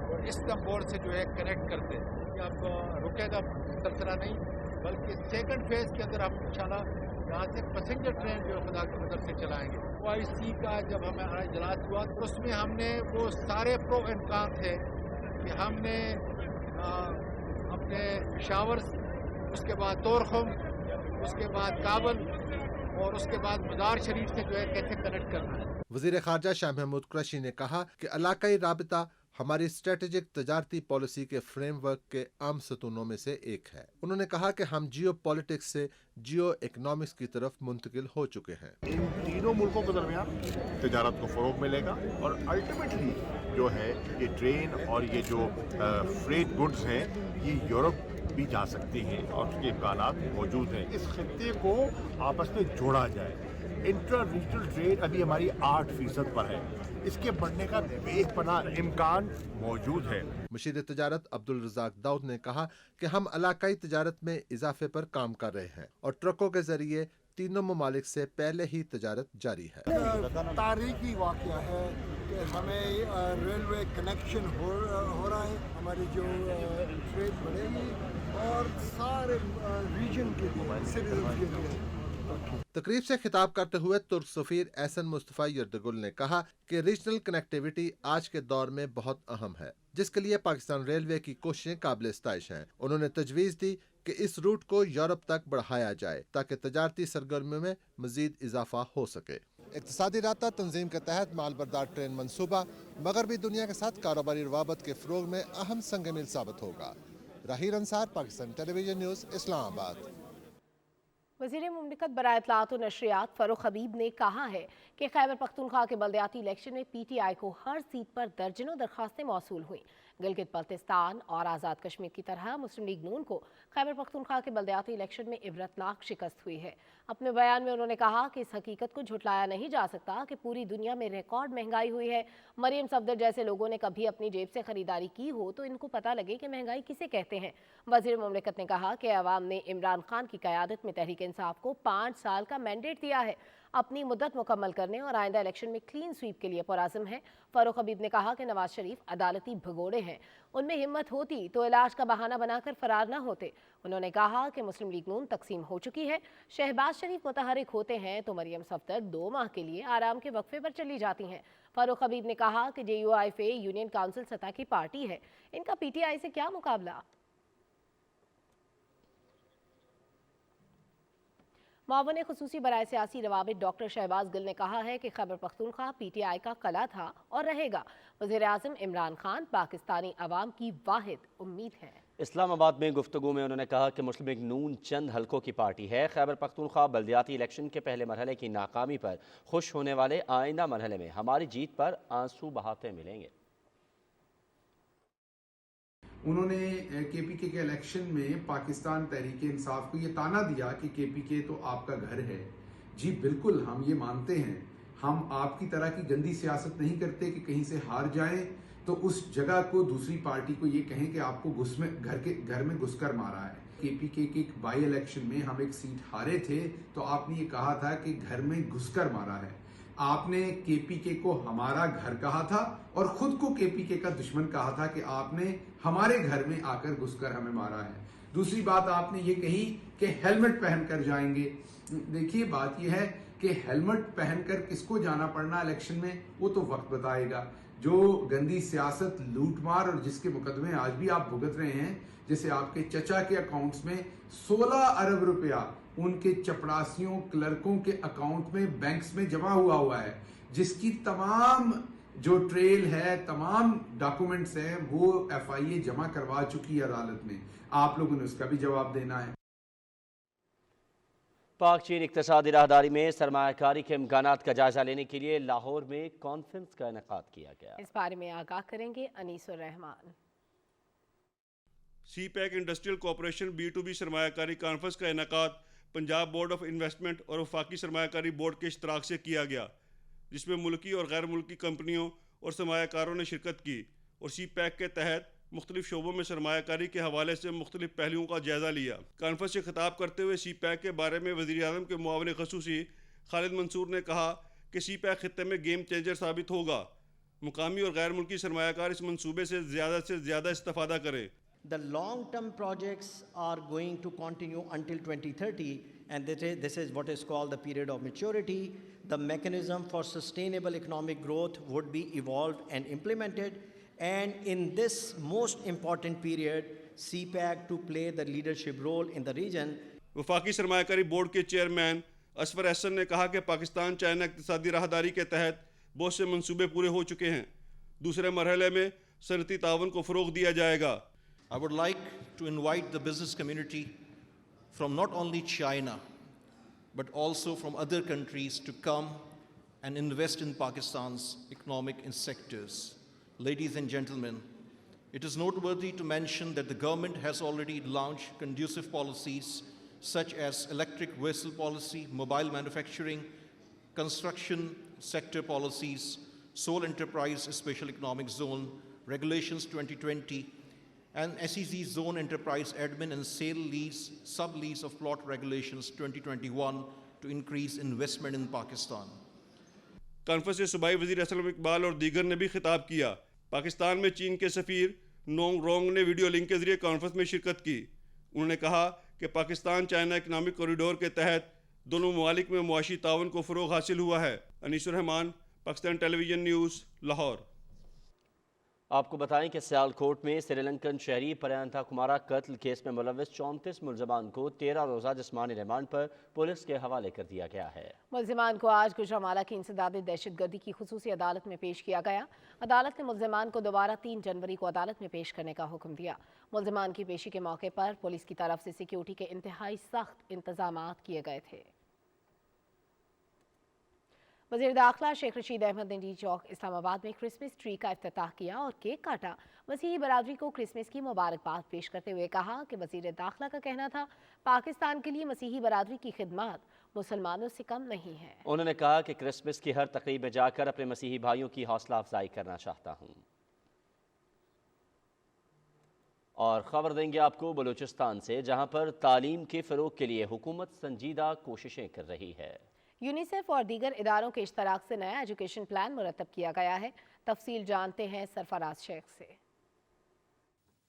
और इस्तांबुल से जो है कनेक्ट करते हैं, अब रुकेगा सिलसिला नहीं, बल्कि सेकंड फेज के अंदर हम इंशाल्लाह यहाँ से पैसेंजर ट्रेन जो खुदा की मदद से चलाएंगे। OIC का जब हमें इजलास हुआ तो उसमें हमने वो सारे प्रो एंड कॉन थे कि हमने अपने पेशावर, उसके बाद तोरखुम, उसके बाद काबल और उसके बाद मदार शरीफ से जो है कैसे कनेक्ट करना है। वज़ीर ख़ारजा शाह महमूद कुरैशी ने कहा कि इलाकाई राबता हमारी स्ट्रेटेजिक तजारती पॉलिसी के फ्रेमवर्क के आम सतूनों में से एक है। उन्होंने कहा कि हम जियो पॉलिटिक्स से जियो इकनॉमिक्स की तरफ मुंतकिल हो चुके हैं। इन तीनों मुल्कों के दरमियान तजारत को फ़रोग़ मिलेगा और अल्टीमेटली जो है ये ट्रेन और ये जो फ्रेट गुड्स हैं ये यूरोप भी जा सकती हैं और उसके इम्कानात मौजूद हैं। इस खित्ते को आपस में जोड़ा जाए। इंटर रीजनल ट्रेड अभी हमारी 8% पर है, इसके बढ़ने का बेपनाह इम्कान मौजूद है। मुशीर तिजारत अब्दुल रज़ाक दाऊद ने कहा कि हम इलाकाई तिजारत में इजाफे पर काम कर रहे हैं और ट्रकों के जरिए तीनों ममालिक से पहले ही तिजारत जारी है। तारीखी वाक़या है कि हमें रेलवे कनेक्शन हो रहा है, हमारी जो ट्रेड बढ़ेगी और सारे रीजन के लिए। तकरीब से खिताब करते हुए तुर्क सफीर एहसन मुस्तफ़ा यर्दगुल ने कहा कि रीजनल कनेक्टिविटी आज के दौर में बहुत अहम है, जिसके लिए पाकिस्तान रेलवे की कोशिशें काबिल इस्ताइश हैं। उन्होंने तजवीज़ दी कि इस रूट को यूरोप तक बढ़ाया जाए ताकि तजारती सरगर्मियों में मजीद इजाफा हो सके। इक़्तिसादी राब्ता तंजीम के तहत मालबरदार ट्रेन मनसूबा मगरबी दुनिया के साथ कारोबारी रवाबत के फ़रोग़ में अहम संग मील साबित होगा। राहील अंसार, पाकिस्तान टेलीविजन न्यूज़, इस्लामाबाद। वज़ीर मुमलिकत बराए इत्तलाआत व नशरियात फ़ारूक हबीब ने कहा है कि खैबर पख्तूनख्वा के बल्दियाती इलेक्शन में PTI को हर सीट पर दर्जनों दरखास्तें मौसूल हुई। गिलगित बल्तिस्तान और आज़ाद कश्मीर की तरह मुस्लिम लीग नून को खैबर पख्तूनख्वा के बल्दियाती इलेक्शन में इबरतनाक शिकस्त हुई है। अपने बयान में उन्होंने कहा कि इस हकीकत को झुटलाया नहीं जा सकता कि पूरी दुनिया में रिकॉर्ड महंगाई हुई है। मरियम सफदर जैसे लोगों ने कभी अपनी जेब से खरीदारी की हो तो इनको पता लगे कि महंगाई किसे कहते हैं। वज़ीर मुमलिकत ने कहा कि अवाम ने इमरान खान की क़यादत में तहरीक इंसाफ को 5 साल का मैंडेट दिया है, अपनी मुद्दत मुकम्मल करने और आइंदा इलेक्शन में क्लीन स्वीप के लिए पुरअज़्म है। फ़ारूक हबीब ने कहा कि नवाज शरीफ अदालती भगोड़े हैं, उनमें हिम्मत होती तो इलाज का बहाना बनाकर फरार न होते। उन्होंने कहा कि मुस्लिम लीग नून तकसीम हो चुकी है, शहबाज शरीफ मुतहरिक होते हैं तो मरियम सफदर 2 माह के लिए आराम के वक्फे पर चली जाती हैं। फ़ारूक हबीब ने कहा कि JUIF यूनियन काउंसिल सतह की पार्टी है, इनका PTI से क्या मुकाबला। मावन खुसूसी बराए सियासी रवाबित डॉक्टर शहबाज गिल ने कहा है कि खैबर पख्तूनख्वा PTI का कला था और रहेगा। वज़ीर आज़म इमरान खान पाकिस्तानी अवाम की वाहिद उम्मीद है। इस्लामाबाद में गुफ्तगू में उन्होंने कहा कि मुस्लिम लीग नून चंद हलकों की पार्टी है। खैबर पख्तूनख्वा बल्दियाती इलेक्शन के पहले मरहले की नाकामी पर खुश होने वाले आइंदा मरहले में हमारी जीत पर आंसू बहाते मिलेंगे। उन्होंने KPK के इलेक्शन में पाकिस्तान तहरीक इंसाफ को ये ताना दिया कि KPK तो आपका घर है, जी बिल्कुल, हम ये मानते हैं, हम आपकी तरह की गंदी सियासत नहीं करते कि कहीं से हार जाएं तो उस जगह को दूसरी पार्टी को ये कहें कि आपको घर में घुसकर मारा है। केपीके के एक बाई इलेक्शन में हम एक सीट हारे थे तो आपने ये कहा था कि घर में घुसकर मारा है। आपने केपीके को हमारा घर कहा था और खुद को केपीके का दुश्मन कहा था कि आपने हमारे घर में आकर घुसकर हमें मारा है। दूसरी बात आपने ये कही कि हेलमेट पहनकर जाएंगे। देखिए, बात यह है कि हेलमेट पहनकर किसको जाना पड़ना इलेक्शन में वो तो वक्त बताएगा। जो गंदी सियासत, लूटमार और जिसके मुकदमे आज भी आप भुगत रहे हैं, जैसे आपके चचा के अकाउंट्स में 16 अरब रुपया उनके चपरासियों, क्लर्कों के अकाउंट में बैंक्स में जमा हुआ है, जिसकी तमाम जो ट्रेल है, तमाम डॉक्यूमेंट्स हैं, वो FIA जमा करवा चुकी है अदालत में। आप लोगों ने उसका भी जवाब देना है। पाक चीन इक़्तिसादी राहदारी में सरमायाकारी के इम्कानात का जायजा लेने के लिए लाहौर में कॉन्फ्रेंस का इनेकाद किया गया। इस बारे में आगाह करेंगे Anisur Rahman. CPEC industrial corporation B2B सरमायाकारी कॉन्फ्रेंस का इनेकाद पंजाब बोर्ड ऑफ इन्वेस्टमेंट और वफाकी सरमायाकारी बोर्ड के इश्तराक से किया गया, जिसमें मुल्की और गैर मुल्की कंपनियों और सरमायाकारों ने शिरकत की और CPEC के तहत मुख्तलिफ शोबों में सरमायाकारी के हवाले से मुख्तलिफ पहलुओं का जायज़ा लिया। कॉन्फ्रेंस से खिताब करते हुए CPEC के बारे में वज़ीर-ए-आज़म के मुआविन ख़ुसूसी खालिद मंसूर ने कहा कि CPEC खित्ते में गेम चेंजर साबित होगा। मुकामी और गैर मुल्की सरमायाकार इस मंसूबे से ज़्यादा इस्तेफादा करें। The long-term projects are going to continue until 2030, and this is what is called the period of maturity. The mechanism for sustainable economic growth would be evolved and implemented, and in this most important period, CPEC to play the leadership role in the region. वफाकी सरमायाकारी board के chairman Asfar Ehsan ने कहा कि Pakistan China इक़्तिसादी राहदारी के तहत बहुत से मंसूबे पूरे हो चुके हैं। दूसरे मरहले में सनअती तावन को फ़रोग़ दिया जाएगा। I would like to invite the business community from not only China, but also from other countries to come and invest in Pakistan's economic sectors. Ladies and gentlemen, it is noteworthy to mention that the government has already launched conducive policies such as electric vehicle policy, mobile manufacturing, construction sector policies, sole enterprise special economic zone, regulations 2020, and SEZ zone enterprise admin and sale lease, sub-lease of plot regulations 2021 to increase investment in Pakistan. Conference से सूबाई वज़ीर असलम इकबाल और दीगर ने भी खिताब किया। पाकिस्तान में चीन के सफ़ीर नोंग रोंग ने वीडियो लिंक के ज़रिए कॉन्फ्रेंस में शिरकत की। उन्होंने कहा कि पाकिस्तान चाइना इकनॉमिक कॉरिडोर के तहत दोनों ममालिक में मुआशी तावन को फ़रोग़ हासिल हुआ है। Anisur Rahman, Pakistan television news, Lahore. आपको बताएं कि सियालकोट में श्रीलंकन शहरी परयांथा कुमारा कत्ल केस में मुलव्वस 34 मुलजमान को 13 रोज़ा जिस्मानी रिमांड पर पुलिस के हवाले कर दिया गया है। मुलजमान को आज गुजरांवाला की इंसदाद दहशतगर्दी की खुसूसी अदालत में पेश किया गया। अदालत ने मुलजमान को दोबारा 3 जनवरी को अदालत में पेश करने का हुक्म दिया। मुलजमान की पेशी के मौके पर पुलिस की तरफ से सिक्योरिटी के इंतहाई सख्त इंतजाम किए गए थे। वज़ीर दाखिला शेख रशीद अहमद ने डी चौक इस्लामाबाद में क्रिसमस ट्री का इफ्तिताह किया और केक काटा। मसीही बरादरी को क्रिसमस की मुबारकबाद पेश करते हुए कहा कि वज़ीर दाखिला का कहना था पाकिस्तान के लिए मसीही बरादरी की खिदमत मुसलमानों से कम नहीं है। उन्होंने कहा कि क्रिसमस की हर तकरीब में जाकर अपने मसीही भाइयों की हौसला अफजाई करना चाहता हूँ। और खबर देंगे आपको बलूचिस्तान से, जहाँ पर तालीम के फ़रोग़ के लिए हुकूमत संजीदा कोशिशें कर रही है। यूनिसेफ और दीगर इदारों के इश्तराक से नया एजुकेशन प्लान मुरतब किया गया है। तफसील जानते हैं सरफराज शेख से।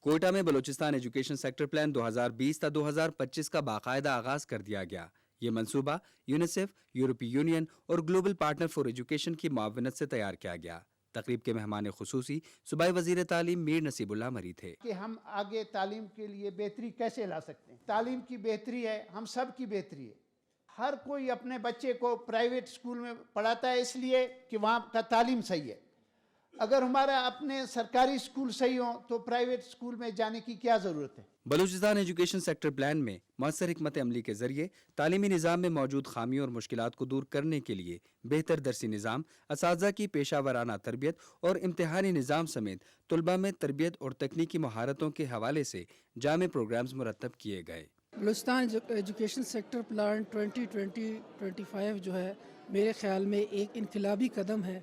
कोयटा में Balochistan education sector plan 2020 ta 2025 का बाकायदा आगाज कर दिया गया। ये मंसूबा यूनिसेफ, यूरोपीय यूनियन और ग्लोबल पार्टनर फॉर एजुकेशन की मुआवनत से तैयार किया गया। तकरीब के मेहमान खुसूसी सूबाई वजीर तालीम मीर नसीबुल्लाह मरी थे। कि हम आगे तालीम के लिए बेहतरी कैसे ला सकते हैं। तालीम की बेहतरी है, हम सब की बेहतरी है। हर कोई अपने बच्चे को प्राइवेट स्कूल में पढ़ाता है इसलिए कि वहाँ का तालीम सही है। अगर हमारा अपने सरकारी स्कूल सही हो तो प्राइवेट स्कूल में जाने की क्या ज़रूरत है। बलूचिस्तान एजुकेशन सेक्टर प्लान में मौसर हिकमत अमली के जरिए तालीमी निज़ाम में मौजूद खामियों और मुश्किलात को दूर करने के लिए बेहतर दरसी निज़ाम, असातिज़ा की पेशा वराना तरबियत और इम्तिहानी निज़ाम समेत तलबा में तरबियत और तकनीकी महारतों के हवाले से जामे प्रोग्राम्स मुरतब किए गए। بلوچستان ایجوکیشن سیکٹر پلان 2020-25 جو ہے میرے خیال میں ایک انقلابی قدم ہے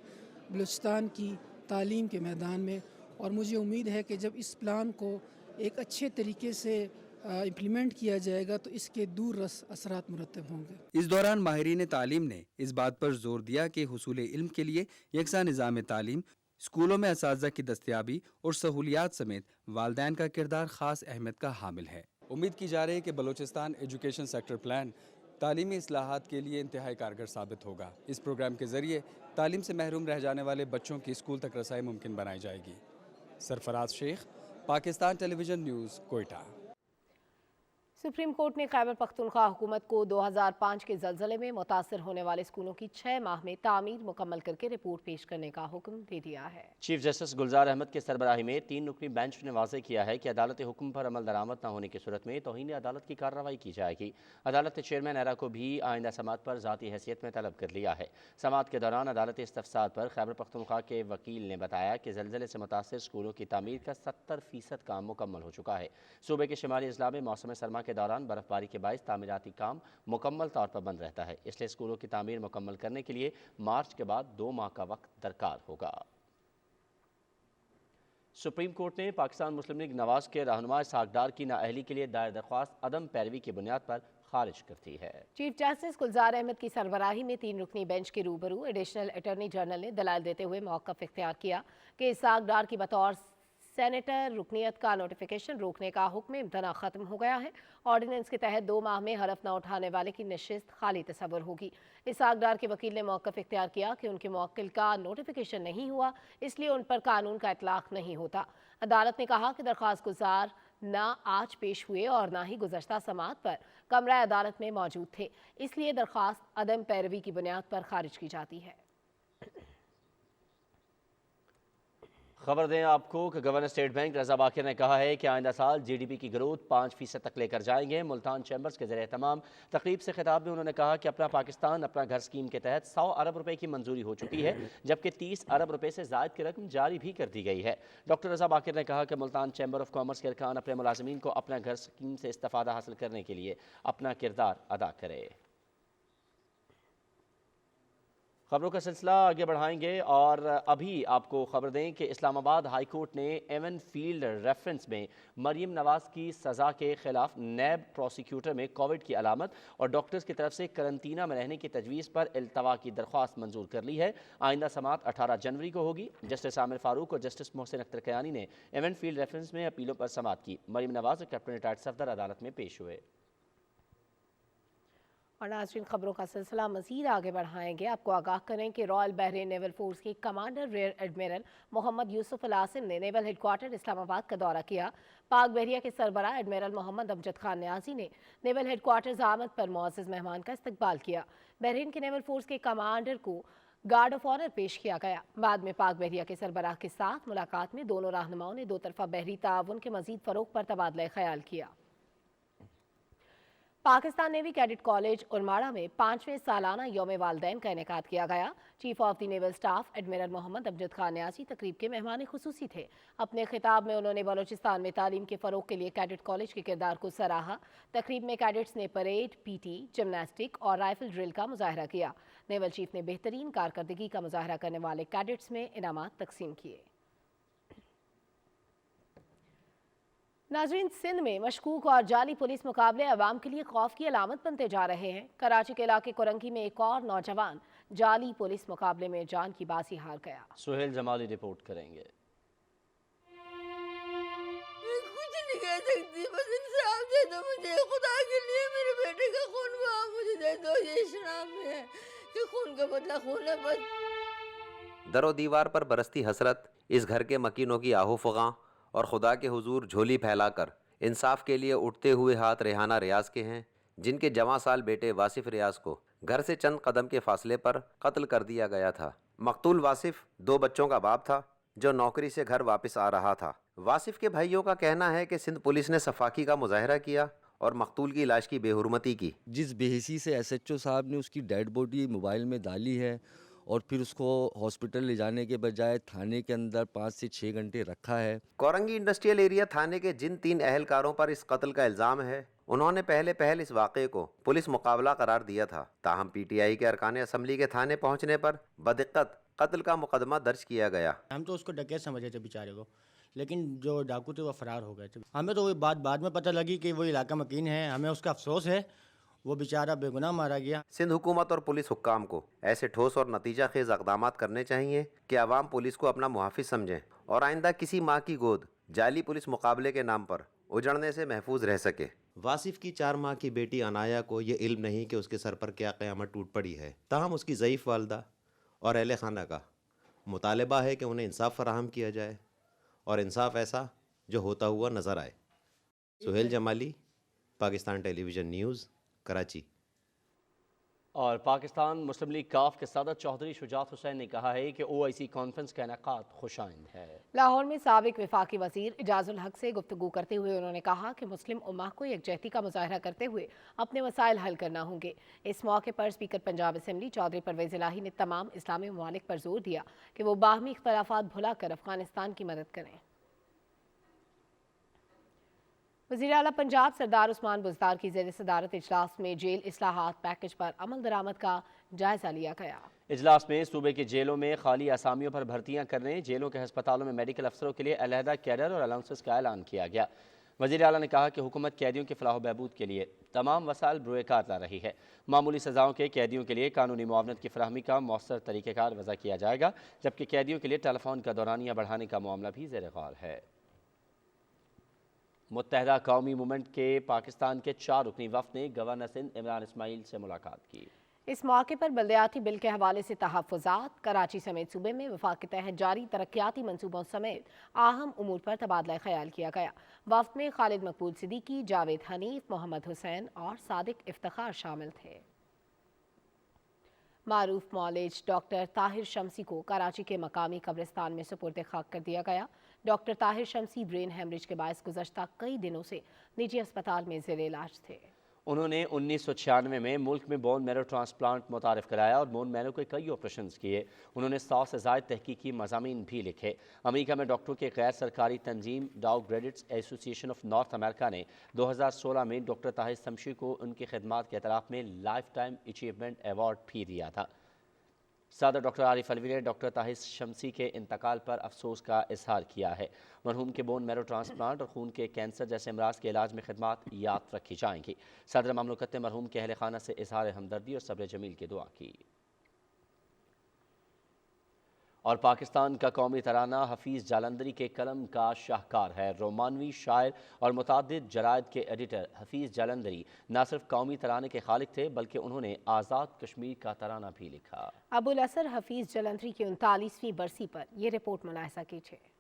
بلوچستان کی تعلیم کے میدان میں، اور مجھے امید ہے کہ جب اس پلان کو ایک اچھے طریقے سے امپلیمنٹ کیا جائے گا تو اس کے دور رس اثرات مرتب ہوں گے۔ اس دوران ماہرین تعلیم نے اس بات پر زور دیا کہ حصول علم کے لیے یکساں نظام تعلیم، اسکولوں میں اساتذہ کی دستیابی اور سہولیات سمیت والدین کا کردار خاص اہمیت کا حامل ہے۔ امید کی جا رہی ہے کہ بلوچستان ایجوکیشن سیکٹر پلان تعلیمی اصلاحات کے لیے انتہائی کارگر ثابت ہوگا۔ اس پروگرام کے ذریعے تعلیم سے محروم رہ جانے والے بچوں کی اسکول تک رسائی ممکن بنائی جائے گی۔ Sarfraz Sheikh, Pakistan television news, Quetta. Supreme court نے خیبر پختونخوا حکومت کو 2005 کے زلزلے میں متاثر ہونے والے اسکولوں کی 6 ماہ میں تعمیر مکمل کر کے رپورٹ پیش کرنے کا حکم دے دیا ہے۔ چیف جسٹس گلزار احمد کے سربراہی میں 3 رکنی بینچ نے واضح کیا ہے کہ عدالت حکم پر عمل درآمد نہ ہونے کی صورت میں توہین عدالت کی کارروائی کی جائے گی۔ عدالت نے چیئرمین ایرا کو بھی آئندہ سماعت پر ذاتی حیثیت میں طلب کر لیا ہے۔ سماعت کے دوران عدالتی استفسار پر خیبر پختونخوا کے وکیل نے بتایا کہ زلزلے سے متاثر اسکولوں کی تعمیر کا 70% کام مکمل ہو چکا ہے۔ صوبے کے شمالی اضلاع میں موسم سرما کے دوران برف باری کے باعث تعمیراتی کام مکمل طور پر بند رہتا ہے، اس لیے اسکولوں کی تعمیر مکمل کرنے کے لیے مارچ کے بعد 2 ماہ کا وقت درکار ہوگا۔ سپریم کورٹ نے پاکستان مسلم لیگ نواز کے رہنما اسحاق ڈار کی نااہلی کے لیے دائر درخواست عدم پیروی کی بنیاد پر خارج کر دی ہے۔ چیف جسٹس گلزار احمد کی سربراہی میں 3 رکنی بینچ کے روبرو ایڈیشنل اٹارنی جنرل نے دلائل دیتے ہوئے موقف اختیار کیا کہ اسحاق ڈار کی بطور سینیٹر رکنیت کا نوٹیفیکیشن روکنے کا حکم امتناع ختم ہو گیا ہے۔ آرڈیننس کے تحت 2 ماہ میں حلف نہ اٹھانے والے کی نشست خالی تصور ہوگی۔ اسحاق ڈار کے وکیل نے موقف اختیار کیا کہ ان کے موکل کا نوٹیفیکیشن نہیں ہوا، اس لیے ان پر قانون کا اطلاق نہیں ہوتا۔ عدالت نے کہا کہ درخواست گزار نہ آج پیش ہوئے اور نہ ہی گزشتہ سماعت پر کمرہ عدالت میں موجود تھے، اس لیے درخواست عدم پیروی کی بنیاد پر خارج کی جاتی ہے۔ خبر دیں آپ کو کہ گورنر اسٹیٹ بینک رضا باقر نے کہا ہے کہ آئندہ سال جی ڈی پی کی گروتھ 5% تک لے کر جائیں گے۔ ملتان چیمبرز کے زیر اہتمام تقریب سے خطاب میں انہوں نے کہا کہ اپنا پاکستان اپنا گھر اسکیم کے تحت 100 ارب روپے کی منظوری ہو چکی ہے، جبکہ 30 ارب روپے سے زائد کی رقم جاری بھی کر دی گئی ہے۔ ڈاکٹر رضا باقر نے کہا کہ ملتان چیمبر آف کامرس کے ارکان اپنے ملازمین کو اپنا گھر اسکیم سے استفادہ حاصل کرنے کے لیے اپنا کردار ادا کرے۔ خبروں کا سلسلہ آگے بڑھائیں گے اور ابھی آپ کو خبر دیں کہ اسلام آباد ہائی کورٹ نے ایون فیلڈ ریفرنس میں مریم نواز کی سزا کے خلاف نیب پروسیکیوٹر میں کووڈ کی علامت اور ڈاکٹرز کی طرف سے قرنطینہ میں رہنے کی تجویز پر التوا کی درخواست منظور کر لی ہے۔ آئندہ سماعت 18 جنوری کو ہوگی۔ جسٹس عامر فاروق اور جسٹس محسن اختر کیانی نے ایون فیلڈ ریفرنس میں اپیلوں پر سماعت کی۔ مریم نواز اور کیپٹن ریٹائرڈ صفدر عدالت میں پیش ہوئے۔ اور ناظرین، خبروں کا سلسلہ مزید آگے بڑھائیں گے۔ آپ کو آگاہ کریں کہ رائل بحرین نیول فورس کے کمانڈر ریئر ایڈمرل محمد یوسف العاصم نے نیول ہیڈ کوارٹر اسلام آباد کا دورہ کیا۔ پاک بحریہ کے سربراہ ایڈمرل محمد امجد خان نیازی نے نیول ہیڈ کوارٹرز آمد پر معزز مہمان کا استقبال کیا۔ بحرین کے نیول فورس کے کمانڈر کو گارڈ آف آنر پیش کیا گیا۔ بعد میں پاک بحریہ کے سربراہ کے ساتھ ملاقات میں دونوں رہنماؤں نے 2 طرفہ بحری تعاون کے مزید فروغ پر تبادلہ خیال کیا۔ Pakistan navy cadet college Ormara میں 5ویں سالانہ یوم والدین کا انعقاد کیا گیا۔ Chief of the naval staff admiral Muhammad Amjad Khan Niazi تقریب کے مہمان خصوصی تھے۔ اپنے خطاب میں انہوں نے بلوچستان میں تعلیم کے فروغ کے لیے کیڈٹ کالج کے کردار کو سراہا۔ تقریب میں کیڈٹس نے پریڈ، پی ٹی، جمناسٹک اور رائفل ڈرل کا مظاہرہ کیا۔ نیول چیف نے بہترین کارکردگی کا مظاہرہ کرنے والے کیڈٹس میں انعامات تقسیم کیے۔ ناظرین، سندھ میں مشکوک اور جعلی پولیس مقابلے عوام کے لیے خوف کی علامت بنتے جا رہے ہیں۔ کراچی کے علاقے کورنگی میں ایک اور نوجوان جعلی پولیس مقابلے میں جان کی بازی ہار گیا۔ سہیل جمالی رپورٹ کریں گے۔ کچھ نہیں کہہ سکتی، بس انصاف دے دو مجھے، خدا کے لیے میرے بیٹے کا خون بہا مجھے دے دو۔ یہ شرام میں ہے کہ خون کا بدلہ خون ہے بس۔ در و دیوار پر برستی حسرت، اس گھر کے مکینوں کی آہو فغاں اور خدا کے حضور جھولی پھیلا کر انصاف کے لیے اٹھتے ہوئے ہاتھ ریحانہ ریاض کے ہیں، جن کے جواں سال بیٹے واصف ریاض کو گھر سے چند قدم کے فاصلے پر قتل کر دیا گیا تھا۔ مقتول واصف 2 بچوں کا باپ تھا جو نوکری سے گھر واپس آ رہا تھا۔ واصف کے بھائیوں کا کہنا ہے کہ سندھ پولیس نے صفاقی کا مظاہرہ کیا اور مقتول کی لاش کی بے حرمتی کی۔ جس بے حسی سے ایس ایچ او صاحب نے اس کی ڈیڈ باڈی موبائل میں ڈالی ہے اور پھر اس کو ہاسپٹل لے جانے کے بجائے تھانے کے اندر 5 سے 6 گھنٹے رکھا ہے۔ کورنگی انڈسٹریل ایریا تھانے کے جن 3 اہلکاروں پر اس قتل کا الزام ہے، انہوں نے پہل اس واقعے کو پولیس مقابلہ قرار دیا تھا، تاہم پی ٹی آئی کے ارکان اسمبلی کے تھانے پہنچنے پر بدقت قتل کا مقدمہ درج کیا گیا۔ ہم تو اس کو ڈکیت سمجھے تھے بیچارے کو، لیکن جو ڈاکو تھے وہ فرار ہو گئے تھے۔ ہمیں تو وہ بات بعد میں پتہ لگی کہ وہ علاقہ مکین ہے، ہمیں اس کا افسوس ہے، وہ بیچارہ بے گناہ مارا گیا۔ سندھ حکومت اور پولیس حکام کو ایسے ٹھوس اور نتیجہ خیز اقدامات کرنے چاہیے کہ عوام پولیس کو اپنا محافظ سمجھیں اور آئندہ کسی ماں کی گود جعلی پولیس مقابلے کے نام پر اجڑنے سے محفوظ رہ سکے۔ واصف کی 4 ماہ کی بیٹی عنایا کو یہ علم نہیں کہ اس کے سر پر کیا قیامت ٹوٹ پڑی ہے، تاہم اس کی ضعیف والدہ اور اہل خانہ کا مطالبہ ہے کہ انہیں انصاف فراہم کیا جائے، اور انصاف ایسا جو ہوتا ہوا نظر آئے۔ سہیل جمالی، Pakistan television news, Karachi. اور پاکستان مسلم لیگ کاف کے صدر چودھری شجاعت حسین نے کہا ہے کہ OIC کانفرنس کا انعقاد خوش آئند ہے۔ لاہور میں سابق وفاقی وزیر اعجاز الحق سے گفتگو کرتے ہوئے انہوں نے کہا کہ مسلم امہ کو یکجہتی کا مظاہرہ کرتے ہوئے اپنے مسائل حل کرنا ہوں گے۔ اس موقع پر اسپیکر پنجاب اسمبلی چودھری پرویز الہی نے تمام اسلامی ممالک پر زور دیا کہ وہ باہمی اختلافات بھلا کر افغانستان کی مدد کریں۔ وزیر اعلیٰ پنجاب سردار عثمان بزدار کی زیر صدارت اجلاس میں جیل اصلاحات پیکج پر عمل درآمد کا جائزہ لیا گیا۔ اجلاس میں صوبے کی جیلوں میں خالی اسامیوں پر بھرتیاں کرنے، جیلوں کے ہسپتالوں میں میڈیکل افسروں کے لیے علیحدہ کیڈر اور الاؤنسز کا اعلان کیا گیا۔ وزیر اعلیٰ نے کہا کہ حکومت قیدیوں کے فلاح و بہبود کے لیے تمام وسائل بروئے کار لا رہی ہے۔ معمولی سزاؤں کے قیدیوں کے لیے قانونی معاونت کی فراہمی کا مؤثر طریقہ کار وضع کیا جائے گا، جبکہ قیدیوں کے لیے ٹیلی فون کا دورانیہ بڑھانے کا معاملہ بھی زیر غور ہے۔ متحدہ قومی موومنٹ کے پاکستان کے 4 رکنی وفد نے گورنر سندھ عمران اسماعیل سے ملاقات کی۔ اس موقع پر بلدیاتی بل کے حوالے سے تحفظات، کراچی سمیت صوبے میں وفاق کے تحت جاری ترقیاتی منصوبوں سمیت اہم امور پر تبادلہ خیال کیا گیا۔ وفد میں خالد مقبول صدیقی، جاوید حنیف، محمد حسین اور صادق افتخار شامل تھے۔ معروف معالج ڈاکٹر طاہر شمسی کو کراچی کے مقامی قبرستان میں سپرد خاک کر دیا گیا۔ ڈاکٹر طاہر شمسی برین ہیمریج کے باعث گزشتہ کئی دنوں سے نجی اسپتال میں زیر علاج تھے۔ انہوں نے 1996 میں ملک میں بون میرو ٹرانسپلانٹ متعارف کرایا اور بون میرو کے کئی آپریشنز کیے۔ انہوں نے 100 سے زائد تحقیقی مضامین بھی لکھے۔ امریکہ میں ڈاکٹروں کے غیر سرکاری تنظیم ڈاؤ گریڈٹس ایسوسی ایشن آف نارتھ امریکہ نے 2016 میں ڈاکٹر طاہر شمسی کو ان کی خدمات کے اعتراف میں لائف ٹائم اچیومنٹ ایوارڈ بھی دیا تھا۔ صدر ڈاکٹر عارف علوی نے ڈاکٹر طاہر شمسی کے انتقال پر افسوس کا اظہار کیا ہے۔ مرحوم کے بون میرو ٹرانسپلانٹ اور خون کے کینسر جیسے امراض کے علاج میں خدمات یاد رکھی جائیں گی۔ صدر مملکت نے مرحوم کے اہل خانہ سے اظہار ہمدردی اور صبر جمیل کی دعا کی۔ اور پاکستان کا قومی ترانہ حفیظ جالندھری کے قلم کا شاہکار ہے۔ رومانوی شاعر اور متعدد جرائد کے ایڈیٹر حفیظ جالندھری نہ صرف قومی ترانے کے خالق تھے بلکہ انہوں نے آزاد کشمیر کا ترانہ بھی لکھا۔ ابو الاسر حفیظ جالندھری کی 39ویں برسی پر یہ رپورٹ ملاحظہ کیجیے۔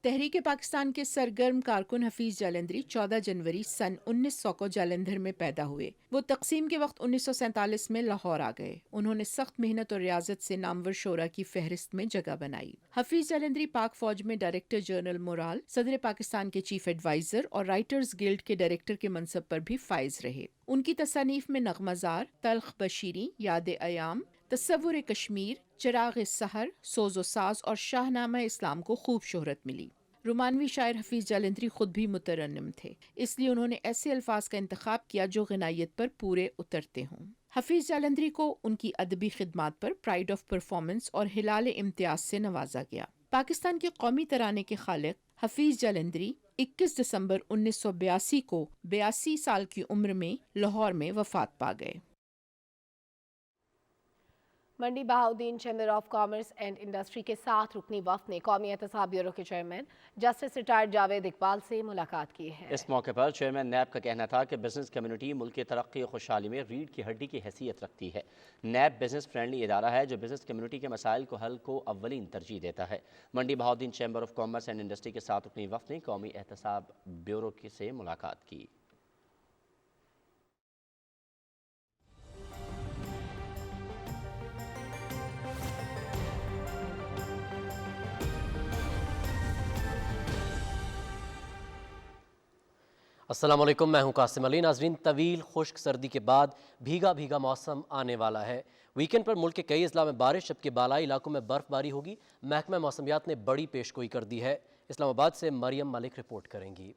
تحریک پاکستان کے سرگرم کارکن حفیظ جالندھری 14 جنوری سن 1900 کو جالندھر میں پیدا ہوئے۔ وہ تقسیم کے وقت 1947 میں لاہور آ گئے۔ انہوں نے سخت محنت اور ریاضت سے نامور شعراء کی فہرست میں جگہ بنائی۔ حفیظ جالندھری پاک فوج میں ڈائریکٹر جنرل مورال، صدر پاکستان کے چیف ایڈوائزر اور رائٹرز گلڈ کے ڈائریکٹر کے منصب پر بھی فائز رہے۔ ان کی تصانیف میں نغمہ زار، تلخ بشیری، یاد ایام، تصور کشمیر، چراغ سحر، سوز و ساز اور شاہ نامہ اسلام کو خوب شہرت ملی۔ رومانوی شاعر حفیظ جالندھری خود بھی مترنم تھے، اس لیے انہوں نے ایسے الفاظ کا انتخاب کیا جو غنائیت پر پورے اترتے ہوں۔ حفیظ جالندھری کو ان کی ادبی خدمات پر پرائڈ آف پرفارمنس اور ہلال امتیاز سے نوازا گیا۔ پاکستان کے قومی ترانے کے خالق حفیظ جالندھری 21 دسمبر 1982 کو 82 سال کی عمر میں لاہور میں وفات پا گئے۔ منڈی Bahauddin chamber of commerce and industry کے 7 رکنی وفد نے قومی احتساب بیورو کے chairman justice retired Javed Iqbal سے ملاقات کی ہے۔ اس موقع پر چیئرمین نیب کا کہنا تھا کہ بزنس کمیونٹی ملک کی ترقی و خوشحالی میں ریڑھ کی ہڈی کی حیثیت رکھتی ہے۔ نیب بزنس فرینڈلی ادارہ ہے جو بزنس کمیونٹی کے مسائل کو حل کو اولین ترجیح دیتا ہے۔ منڈی Bahauddin chamber of commerce and industry کے 7 رکنی وفد نے قومی احتساب بیورو سے ملاقات کی۔ السلام علیکم، میں ہوں قاسم علی۔ ناظرین، طویل خشک سردی کے بعد بھیگا بھیگا موسم آنے والا ہے۔ ویکینڈ پر ملک کے کئی اضلاع میں بارش، جبکہ بالائی علاقوں میں برف باری ہوگی۔ محکمہ موسمیات نے بڑی پیش گوئی کر دی ہے۔ اسلام آباد سے مریم ملک رپورٹ کریں گی۔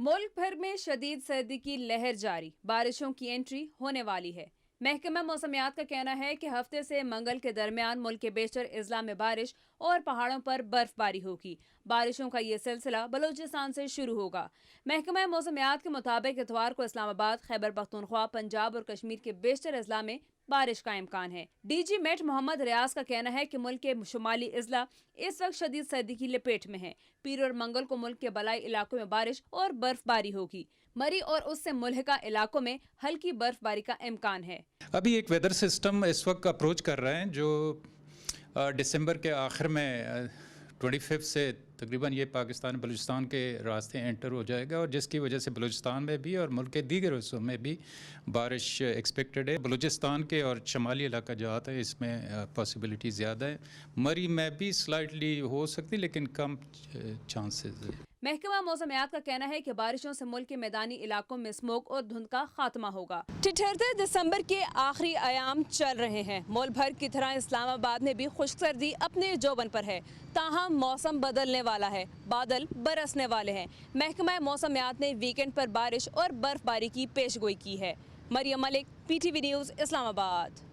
मुल्क भर में शदीद सर्दी की लहर जारी, बारिशों की एंट्री होने वाली है। महकमा मौसमियात का कहना है कि हफ्ते से मंगल के दरमियान मुल्क के बेशतर अजला में बारिश और पहाड़ों पर बर्फबारी होगी। बारिशों का ये सिलसिला बलूचिस्तान से शुरू होगा। महकमा मौसमियात के मुताबिक इतवार को इस्लामाबाद, खैबर पख्तूनख्वा, पंजाब और कश्मीर के बेशतर अजला में बारिश का इम्कान है। डीजी मेट मोहम्मद रियाज का कहना है कि मुल्क के शुमाली अजला इस वक्त शदीद सर्दी की लपेट में है। पीर और मंगल को मुल्क के बलाई इलाकों में बारिश और बर्फबारी होगी। मरी और उससे मुल्हिका इलाकों में हल्की बर्फबारी का इम्कान है। अभी एक वेदर सिस्टम इस वक्त अप्रोच कर रहे हैं जो दिसंबर के आखिर में 25 से तकरीबन ये पाकिस्तान बलूचिस्तान के रास्ते एंटर हो जाएगा और जिसकी वजह से बलूचिस्तान में भी और मुल्क के दीगर हिस्सों में भी बारिश एक्सपेक्टेड है। बलूचिस्तान के और शमाली इलाका जो आता है इसमें पॉसिबिलिटी ज़्यादा है। मरी में भी स्लाइटली हो सकती लेकिन कम चांसेस है। महकमा मौसमियात का कहना है कि बारिशों से मुल्क के मैदानी इलाकों में स्मोक और धुंध का खात्मा होगा। ठिठुरते दिसंबर के आखिरी अयाम चल रहे हैं। मुल्क भर की तरह इस्लामाबाद में भी खुश्क सर्दी अपने जोबन पर है। ताहम मौसम बदलने वाला है, बादल बरसने वाले हैं। महकमा मौसमियात ने वीकेंड पर बारिश और बर्फबारी की पेशगोई की है। Maryam Malik, PTV news, Islamabad.